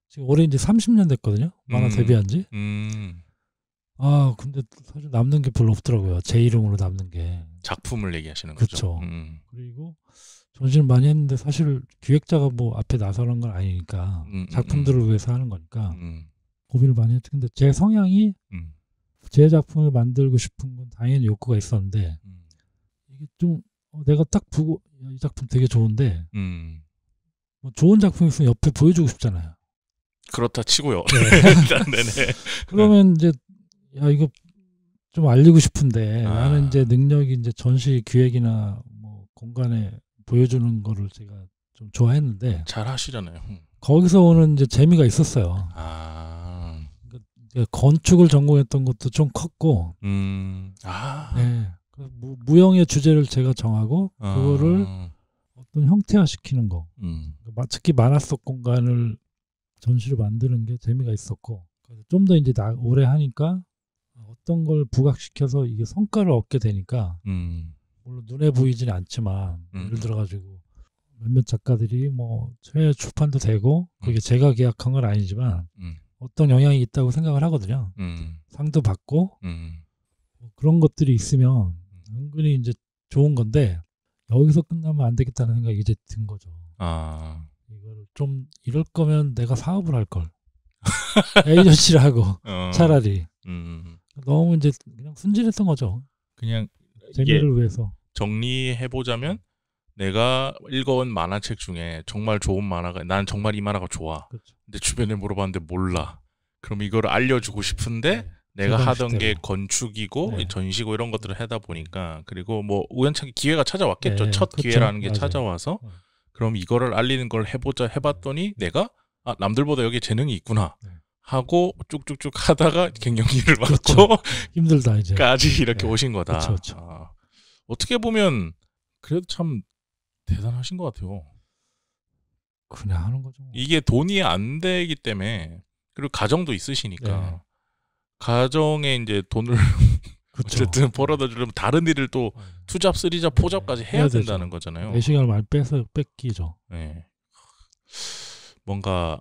S2: 지금 올해 이제 30년 됐거든요. 만화 데뷔한 지. 근데 사실 남는 게 별로 없더라고요. 제 이름으로 남는 게.
S1: 작품을 얘기하시는 거죠.
S2: 그렇죠. 그리고 전시를 많이 했는데 사실 기획자가 뭐 앞에 나서는 건 아니니까 작품들을 위해서 하는 거니까 고민을 많이 했죠. 근데 제 성향이 제 작품을 만들고 싶은 건 당연히 욕구가 있었는데 이게 좀 내가 딱 보고 이 작품 되게 좋은데 뭐 좋은 작품 있으면 옆에 보여주고 싶잖아요.
S1: 그렇다 치고요.
S2: 네네. 그러면 이제 이거 좀 알리고 싶은데 나는 이제 능력이 이제 전시 기획이나 뭐 공간에 보여주는 거를 제가 좀 좋아했는데
S1: 잘 하시잖아요.
S2: 거기서 오는 이제 재미가 있었어요. 그러니까 건축을 전공했던 것도 좀 컸고, 무형의 주제를 제가 정하고 그거를 어떤 형태화 시키는 거. 특히 만화 속 공간을 전시로 만드는 게 재미가 있었고, 좀 더 이제 오래 하니까 어떤 걸 부각시켜서 이게 성과를 얻게 되니까 물론 눈에 보이지는 않지만 예를 들어가지고 몇몇 작가들이 뭐 해외 출판도 되고 그게 제가 계약한 건 아니지만 어떤 영향이 있다고 생각을 하거든요. 상도 받고 그런 것들이 있으면 은근히 이제 좋은 건데 여기서 끝나면 안 되겠다는 생각이 이제 든 거죠. 이걸 좀 이럴 거면 내가 사업을 할 걸. 에이전시를 하고 차라리. 너무 이제 그냥 순진했던 거죠.
S1: 그냥
S2: 재미를 위해서.
S1: 정리해보자면 내가 읽어온 만화책 중에 정말 좋은 만화가, 난 정말 이 만화가 좋아.
S2: 그렇죠.
S1: 근데 주변에 물어봤는데 몰라. 그럼 이거를 알려주고 싶은데 내가 하던 게 건축이고
S2: 네.
S1: 전시고 이런 것들을 하다 보니까 그리고 뭐 우연찮게 기회가 찾아왔겠죠.
S2: 네,
S1: 첫
S2: 그쵸.
S1: 기회라는 게
S2: 맞아요.
S1: 찾아와서 그럼 이거를 알리는 걸 해봤더니 내가 남들보다 여기 재능이 있구나 하고 쭉쭉쭉 하다가 갱년기를 맞고
S2: 그렇죠. 힘들다 이제
S1: 까지 이렇게
S2: 네.
S1: 오신 거다.
S2: 그렇죠.
S1: 어떻게 보면 그래도 참 대단하신 것 같아요.
S2: 그냥 하는 거죠.
S1: 이게 돈이 안 되기 때문에 그리고 가정도 있으시니까 가정에 이제 돈을
S2: 그쵸.
S1: 어쨌든 벌어다 주려면 다른 일을 또 투잡, 쓰리잡, 포잡까지 해야 된다는 거잖아요.
S2: 내 시간을 많이 뺏기죠.
S1: 네. 뭔가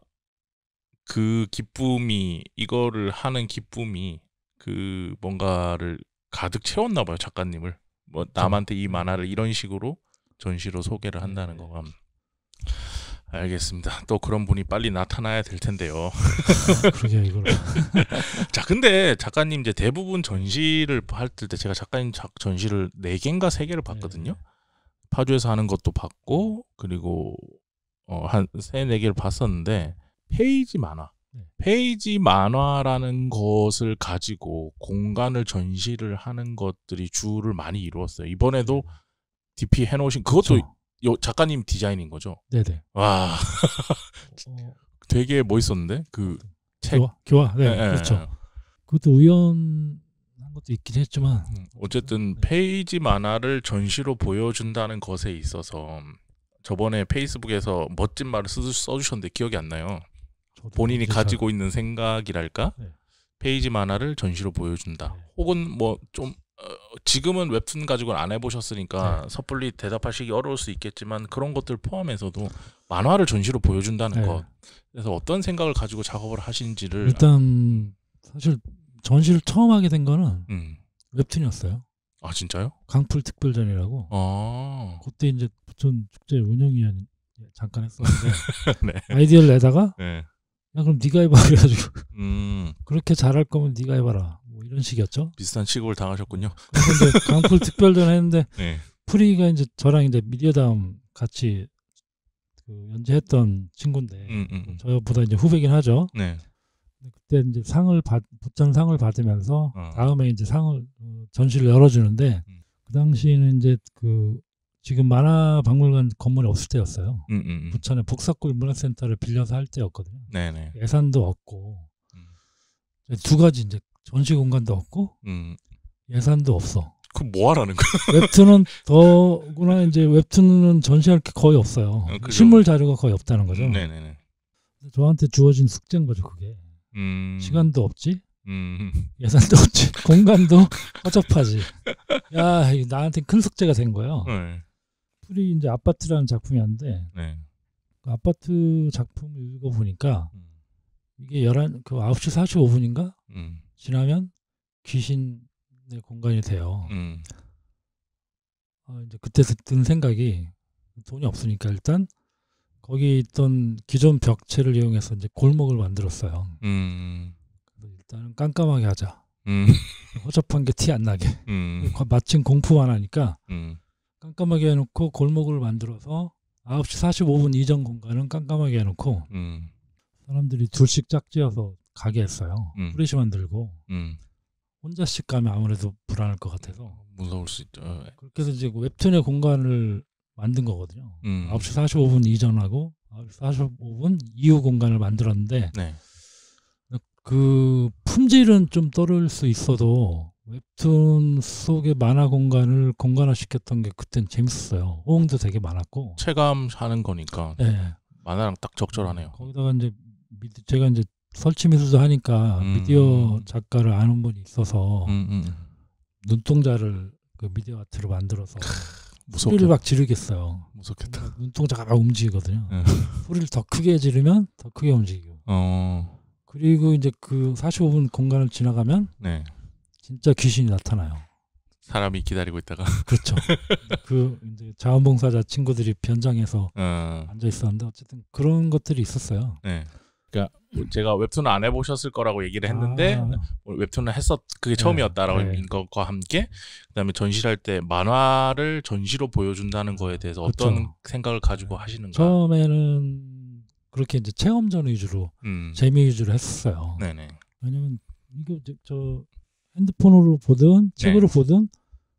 S1: 그 기쁨이 이거를 하는 기쁨이 그 뭔가를 가득 채웠나 봐요. 작가님을. 뭐 남한테 이 만화를 이런 식으로 전시로 소개를 한다는 거가. 알겠습니다. 또 그런 분이 빨리 나타나야 될 텐데요.
S2: 그러게 이걸.
S1: 자, 근데 작가님 이제 대부분 전시를 할 때 제가 작가님 전시를 4개인가 3개를 봤거든요. 파주에서 하는 것도 봤고 그리고 한 3-4개를 봤었는데 페이지 만화라는 것을 가지고 공간을 전시를 하는 것들이 주를 많이 이루었어요. 이번에도 DP 해놓으신 그것도 요 작가님 디자인인 거죠?
S2: 네네.
S1: 와, 되게 멋있었는데 그 책.
S2: 교화. 네, 그렇죠. 그것도 우연한 것도 있긴 했지만
S1: 어쨌든 페이지 만화를 전시로 보여준다는 것에 있어서 저번에 페이스북에서 멋진 말을 써주셨는데 기억이 안 나요. 본인이 가지고 있는 생각이랄까? 페이지 만화를 전시로 보여준다. 혹은 뭐 좀 지금은 웹툰 가지고는 안 해보셨으니까 섣불리 대답하시기 어려울 수 있겠지만 그런 것들 포함해서도 만화를 전시로 보여준다는 것. 그래서 어떤 생각을 가지고 작업을 하신지를
S2: 일단 사실 전시를 처음 하게 된 거는 웹툰이었어요.
S1: 아 진짜요?
S2: 강풀 특별전이라고. 그때 이제 부천 축제 운영위원 잠깐 했었는데
S1: 네.
S2: 아이디어를 내다가
S1: 네.
S2: 야 그럼 네가 해봐 그래가지고 그렇게 잘할 거면 네가 해봐라 뭐 이런 식이었죠.
S1: 비슷한 취급을 당하셨군요.
S2: 그래서 이제 강풀 특별전 했는데
S1: 네.
S2: 프리가 이제 저랑 이제 미디어다음 같이 그 연재했던 친구인데 저보다 이제 후배긴 하죠.
S1: 네.
S2: 그때 이제 부천 상을 받으면서 다음에 이제 상을 전시를 열어주는데 그 당시에는 이제 그 지금 만화박물관 건물이 없을 때였어요. 부천에 복사골 문화센터를 빌려서 할 때였거든요.
S1: 네네.
S2: 예산도 없고 두 가지 이제 전시 공간도 없고 예산도 없어.
S1: 그럼 뭐 하라는 거야?
S2: 웹툰은 더구나 이제 웹툰은 전시할 게 거의 없어요. 실물 자료가 거의 없다는 거죠.
S1: 네네네.
S2: 저한테 주어진 숙제인 거죠 그게. 시간도 없지. 예산도 없지. 공간도 허접하지. 야, 이거 나한테 큰 숙제가 된 거예요. 풀이 이제 아파트라는 작품이었는데 그 아파트 작품을 읽어보니까 이게 9시 45분인가 지나면 귀신의 공간이 돼요. 이제 그때 든 생각이 돈이 없으니까 일단 거기 있던 기존 벽체를 이용해서 이제 골목을 만들었어요. 일단은 깜깜하게 하자. 허접한 게 티 안 나게. 마침 공포만 하니까 깜깜하게 해놓고 골목을 만들어서 9시 45분 이전 공간은 깜깜하게 해놓고 사람들이 둘씩 짝지어서 가게 했어요. 프레시 만들고 혼자씩 가면 아무래도 불안할 것 같아서
S1: 무서울 수 있죠.
S2: 그렇게 해서 이제 웹툰의 공간을 만든 거거든요. 9시 45분 이전하고 9시 45분 이후 공간을 만들었는데 그 품질은 좀 떨어질 수 있어도 웹툰 속의 만화 공간을 공간화시켰던 게 그땐 재밌었어요. 호응도 되게 많았고
S1: 체감하는 거니까 만화랑 딱 적절하네요.
S2: 거기다가 이제 제가 이제 설치 미술도 하니까 미디어 작가를 아는 분이 있어서 눈동자를 그 미디어 아트로 만들어서 소리를 막 지르겠어요.
S1: 무섭겠다.
S2: 눈동자가 막 움직이거든요. 소리를 더 크게 지르면 더 크게 움직이고. 그리고 이제 그 45분 공간을 지나가면 진짜 귀신이 나타나요.
S1: 사람이 기다리고 있다가.
S2: 그렇죠. 그 이제 자원봉사자 친구들이 변장해서 앉아 있었는데 어쨌든 그런 것들이 있었어요.
S1: 그러니까 제가 웹툰을 안 해보셨을 거라고 얘기를 했는데 웹툰을 그게 처음이었다라고 인 것과 함께 그다음에 전시를 할 때 만화를 전시로 보여준다는 거에 대해서 어떤 생각을 가지고 하시는가?
S2: 처음에는 그렇게 이제 체험전 위주로 재미 위주로 했었어요.
S1: 네네.
S2: 왜냐면 이거 저 핸드폰으로 보든 책으로
S1: 네.
S2: 보든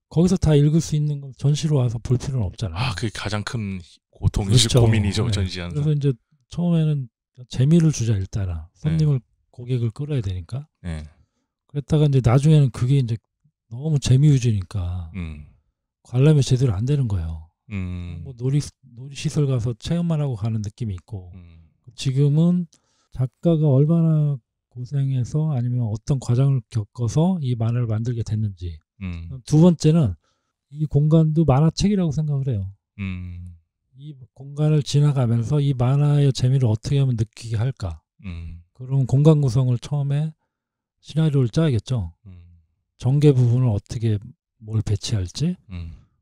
S2: 거기서 다 읽을 수 있는 걸 전시로 와서 볼 필요는 없잖아요.
S1: 아, 그게 가장 큰 고통이죠. 그렇죠. 고민이죠. 네. 전시하는.
S2: 그래서 이제 처음에는 재미를 주자 일단은. 손님을 고객을 끌어야 되니까.
S1: 네.
S2: 그랬다가 이제 나중에는 그게 이제 너무 재미 위주니까 관람이 제대로 안 되는 거예요. 뭐 놀이시설 가서 체험만 하고 가는 느낌이 있고 지금은 작가가 얼마나 고생해서 아니면 어떤 과정을 겪어서 이 만화를 만들게 됐는지 두 번째는 이 공간도 만화책이라고 생각을 해요. 이 공간을 지나가면서 이 만화의 재미를 어떻게 하면 느끼게 할까. 그런 공간 구성을 처음에 시나리오를 짜야겠죠. 전개 부분을 어떻게 뭘 배치할지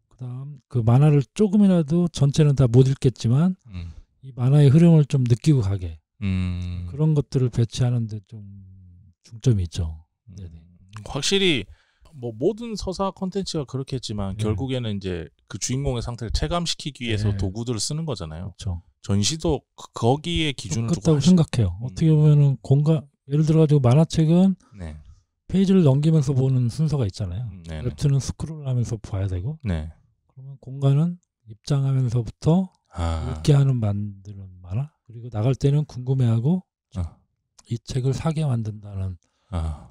S2: 그다음 그 만화를 조금이라도 전체는 다 못 읽겠지만 이 만화의 흐름을 좀 느끼고 가게 그런 것들을 배치하는데 좀 중점이 있죠.
S1: 확실히 뭐 모든 서사 콘텐츠가 그렇겠지만 결국에는 이제 그 주인공의 상태를 체감시키기 위해서 도구들을 쓰는 거잖아요.
S2: 그렇죠.
S1: 전시도 거기에 기준을 두고
S2: 그렇다고 생각해요. 어떻게 보면은 공간 예를 들어 가지고 만화책은 페이지를 넘기면서 보는 순서가 있잖아요. 웹툰은 스크롤하면서 봐야 되고 그러면 공간은 입장하면서부터 읽게 하는 만드는 만화 그리고 나갈 때는 궁금해하고 이 책을 사게 만든다는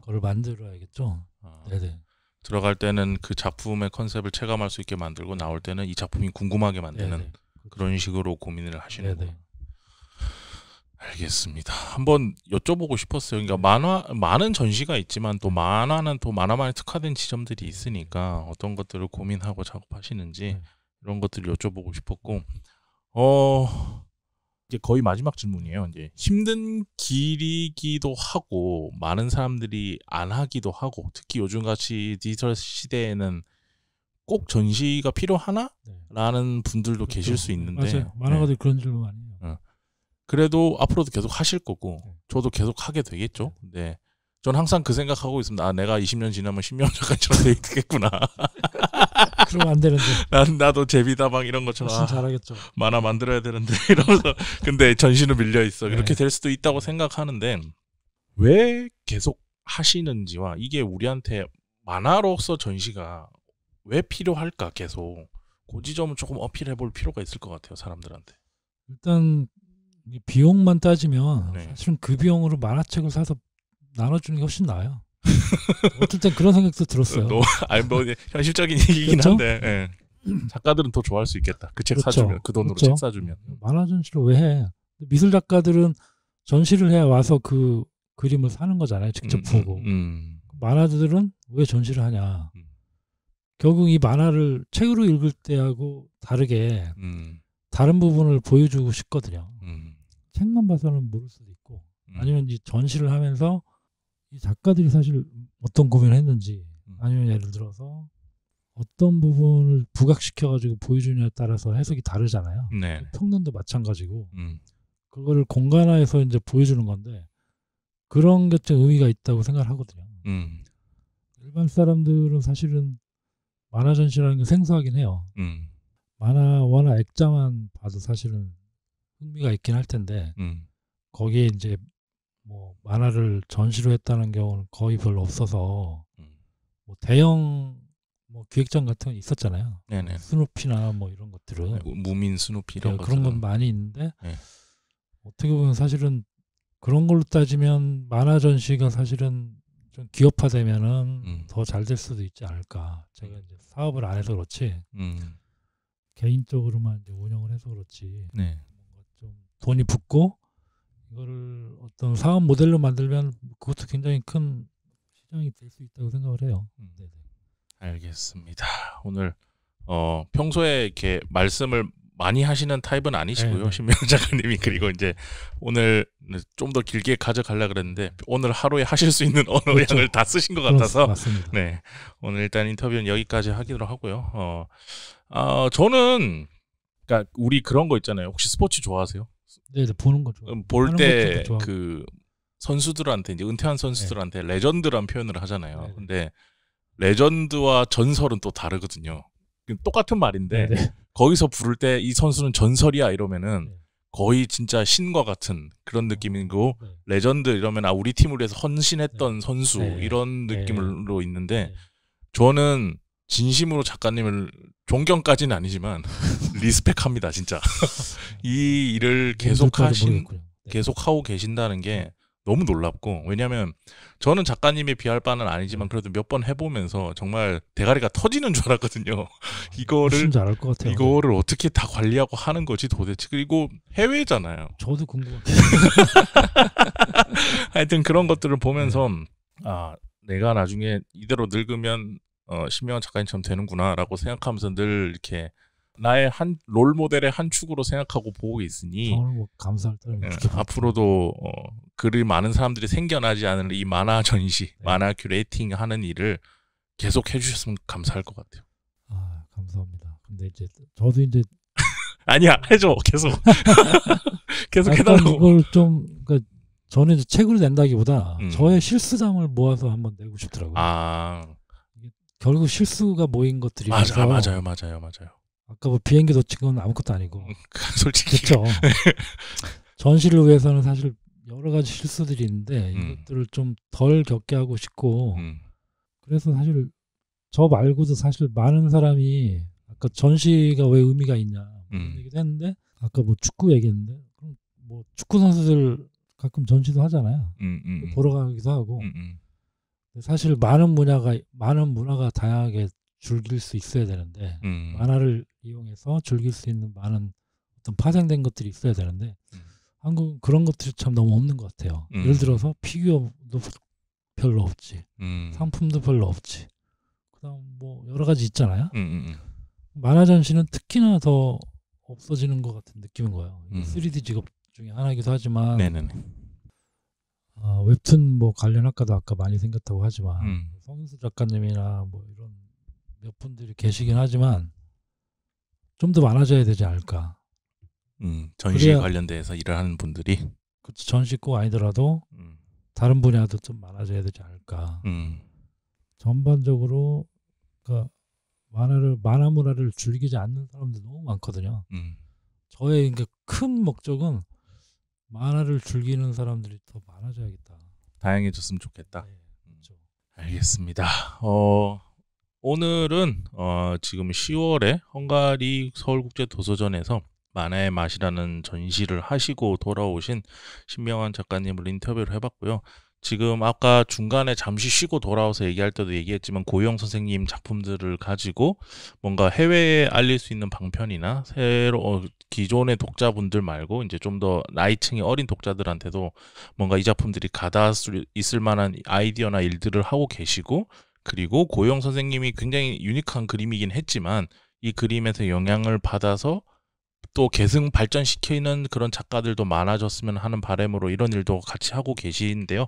S2: 거를 만들어야겠죠. 네네.
S1: 들어갈 때는 그 작품의 컨셉을 체감할 수 있게 만들고 나올 때는 이 작품이 궁금하게 만드는 그런 식으로 고민을 하시는 거예요. 알겠습니다. 한번 여쭤보고 싶었어요. 그러니까 많은 전시가 있지만 또 만화는 또 만화만에 특화된 지점들이 있으니까 어떤 것들을 고민하고 작업하시는지 이런 것들을 여쭤보고 싶었고 이제 거의 마지막 질문이에요. 이제 힘든 길이기도 하고 많은 사람들이 안 하기도 하고 특히 요즘같이 디지털 시대에는 꼭 전시가 필요하나? 라는 분들도
S2: 그렇죠.
S1: 계실 수 있는데
S2: 맞아요. 만화가들 그런 질문 많이 해요.
S1: 그래도 앞으로도 계속 하실 거고 저도 계속 하게 되겠죠. 네. 전 항상 그 생각하고 있습니다. 아, 내가 20년 지나면 신명 작가처럼 되겠구나.
S2: 그러면 안 되는데.
S1: 나도 제비다방 이런 것처럼
S2: 잘하겠죠.
S1: 만화 만들어야 되는데 이러면서 근데 전시는 밀려 있어. 이렇게 될 수도 있다고 생각하는데 왜 계속 하시는지와 이게 우리한테 만화로서 전시가 왜 필요할까 계속 그 지점은 조금 어필해 볼 필요가 있을 것 같아요. 사람들한테.
S2: 일단 비용만 따지면 사실은 그 비용으로 만화책을 사서 나눠주는 게 훨씬 나아요. 어떨 땐 그런 생각도 들었어요.
S1: 아니 뭐 현실적인 얘기긴 그렇죠? 한데 작가들은 더 좋아할 수 있겠다. 그 책 그렇죠. 사주면 그 돈으로 책 사주면.
S2: 만화 전시를 왜 해? 미술 작가들은 전시를 해야 와서 그 그림을 사는 거잖아요. 직접 보고. 만화들은 왜 전시를 하냐? 결국 이 만화를 책으로 읽을 때하고 다르게 다른 부분을 보여주고 싶거든요. 책만 봐서는 모를 수도 있고 아니면 이 전시를 하면서 이 작가들이 사실 어떤 고민을 했는지 아니면 예를 들어서 어떤 부분을 부각시켜가지고 보여주냐에 따라서 해석이 다르잖아요. 평론도 마찬가지고 그거를 공간화해서 이제 보여주는 건데 그런 게 좀 의미가 있다고 생각을 하거든요. 일반 사람들은 사실은 만화 전시라는 게 생소하긴 해요. 만화 워낙 액자만 봐도 사실은 흥미가 있긴 할 텐데 거기에 이제 뭐 만화를 전시로 했다는 경우는 거의 별로 없어서 뭐 대형 뭐 기획전 같은 거 있었잖아요. 스누피나 뭐 이런 것들은
S1: 무민 스누피 이런
S2: 그런 건 많이 있는데 어떻게 보면 사실은 그런 걸로 따지면 만화 전시가 사실은 좀 기업화되면은 더 잘 될 수도 있지 않을까. 제가 이제 사업을 안 해서 그렇지 개인적으로만 이제 운영을 해서 그렇지 좀 돈이 붙고 이거를 어떤 사업 모델로 만들면 그것도 굉장히 큰 시장이 될 수 있다고 생각을 해요.
S1: 알겠습니다. 오늘 평소에 이렇게 말씀을 많이 하시는 타입은 아니시고요. 신명 작가님이 그리고 이제 오늘 좀 더 길게 가져가려고 그랬는데 오늘 하루에 하실 수 있는 언어 양을 다 쓰신 것 같아서
S2: 맞습니다.
S1: 네, 오늘 일단 인터뷰는 여기까지 하기로 하고요. 저는 그러니까 우리 그런 거 있잖아요. 혹시 스포츠 좋아하세요?
S2: 네, 보는 거 좋아요.
S1: 볼 때 그 선수들한테 이제 은퇴한 선수들한테 레전드란 표현을 하잖아요. 근데 레전드와 전설은 또 다르거든요. 똑같은 말인데 거기서 부를 때 이 선수는 전설이야 이러면은 거의 진짜 신과 같은 그런 느낌이고
S2: 네.
S1: 레전드 이러면 우리 팀을 위해서 헌신했던 선수 이런 느낌으로 있는데 저는 진심으로 작가님을 존경까지는 아니지만 리스펙합니다 진짜. 이 일을 계속하고 계신다는 게 너무 놀랍고 왜냐하면 저는 작가님에 비할 바는 아니지만 그래도 몇 번 해보면서 정말 대가리가 터지는 줄 알았거든요. 이거를 어떻게 다 관리하고 하는 거지 도대체. 그리고 해외잖아요.
S2: 저도 궁금해요.
S1: 하여튼 그런 것들을 보면서 내가 나중에 이대로 늙으면 신명한 작가님처럼 되는구나라고 생각하면서 늘 이렇게 나의 한 롤모델의 한 축으로 생각하고 보고 있으니
S2: 뭐 감사할
S1: 앞으로도 그리 많은 사람들이 생겨나지 않은 이 만화 전시, 만화 큐레이팅 하는 일을 계속 해주셨으면 감사할 것 같아요.
S2: 감사합니다. 근데 이제 저도 이제
S1: 아니야 해줘 계속 계속 해달라고.
S2: 이걸 좀 그러니까 저는 이제 책으로 낸다기보다 저의 실수담을 모아서 한번 내고 싶더라고요. 결국 실수가 모인 것들이
S1: 맞아요.
S2: 아까 뭐 비행기 놓친 건 아무것도 아니고
S1: 솔직히
S2: 그렇죠. 전시를 위해서는 사실 여러 가지 실수들이 있는데 이것들을 좀 덜 겪게 하고 싶고 그래서 사실 저 말고도 사실 많은 사람이 아까 전시가 왜 의미가 있냐 이런 얘기도 했는데 아까 뭐 축구 얘기했는데 뭐 축구 선수들 가끔 전시도 하잖아요. 보러 가기도 하고 사실 많은 문화가 다양하게 즐길 수 있어야 되는데 만화를 이용해서 즐길 수 있는 많은 어떤 파생된 것들이 있어야 되는데 한국은 그런 것들이 참 너무 없는 것 같아요. 예를 들어서 피규어도 별로 없지, 상품도 별로 없지. 그다음 뭐 여러 가지 있잖아요. 만화 전시는 특히나 더 없어지는 것 같은 느낌인 거예요. 3D 직업 중에 하나이기도 하지만 웹툰 뭐 관련 학과도 아까 많이 생겼다고 하지만 성인수 작가님이나 뭐 이런 몇 분들이 계시긴 하지만 좀 더 많아져야 되지 않을까.
S1: 전시에 관련돼서 일을 하는 분들이
S2: 그렇죠. 전시 꼭 아니더라도 다른 분야도 좀 많아져야 되지 않을까. 전반적으로 그러니까 만화 문화를 즐기지 않는 사람들 너무 많거든요. 저의 그러니까 큰 목적은 만화를 즐기는 사람들이 더 많아져야겠다.
S1: 다양해졌으면 좋겠다.
S2: 네, 그렇죠.
S1: 알겠습니다. 오늘은 지금 10월에 헝가리 서울국제도서전에서 만화의 맛이라는 전시를 하시고 돌아오신 신명한 작가님을 인터뷰를 해봤고요. 지금 아까 중간에 잠시 쉬고 돌아와서 얘기할 때도 얘기했지만 고유영 선생님 작품들을 가지고 뭔가 해외에 알릴 수 있는 방편이나 기존의 독자분들 말고 이제 좀 더 나이층이 어린 독자들한테도 뭔가 이 작품들이 가닿을 수 있을 만한 아이디어나 일들을 하고 계시고 그리고 고유영 선생님이 굉장히 유니크한 그림이긴 했지만 이 그림에서 영향을 받아서 또 계승 발전시키는 그런 작가들도 많아졌으면 하는 바람으로 이런 일도 같이 하고 계신데요.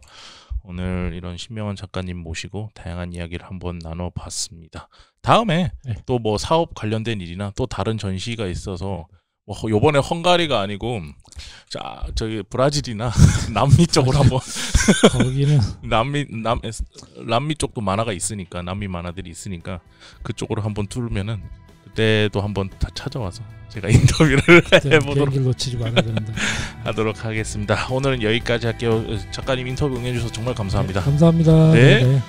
S1: 오늘 이런 신명한 작가님 모시고 다양한 이야기를 한번 나눠봤습니다. 다음에 또 뭐 사업 관련된 일이나 또 다른 전시가 있어서 뭐 요번에 헝가리가 아니고 저기 브라질이나 남미 쪽으로 한번
S2: 거기는
S1: 남미 쪽도 만화가 있으니까 남미 만화들이 있으니까 그쪽으로 한번 뚫으면은 그때도 한번 다 찾아와서 제가 인터뷰를 해보도록
S2: 놓치지 말아야 되는데
S1: 하도록 하겠습니다. 오늘은 여기까지 할게요. 작가님 인터뷰 응해주셔서 정말 감사합니다.
S2: 감사합니다.
S1: 네.
S2: 네.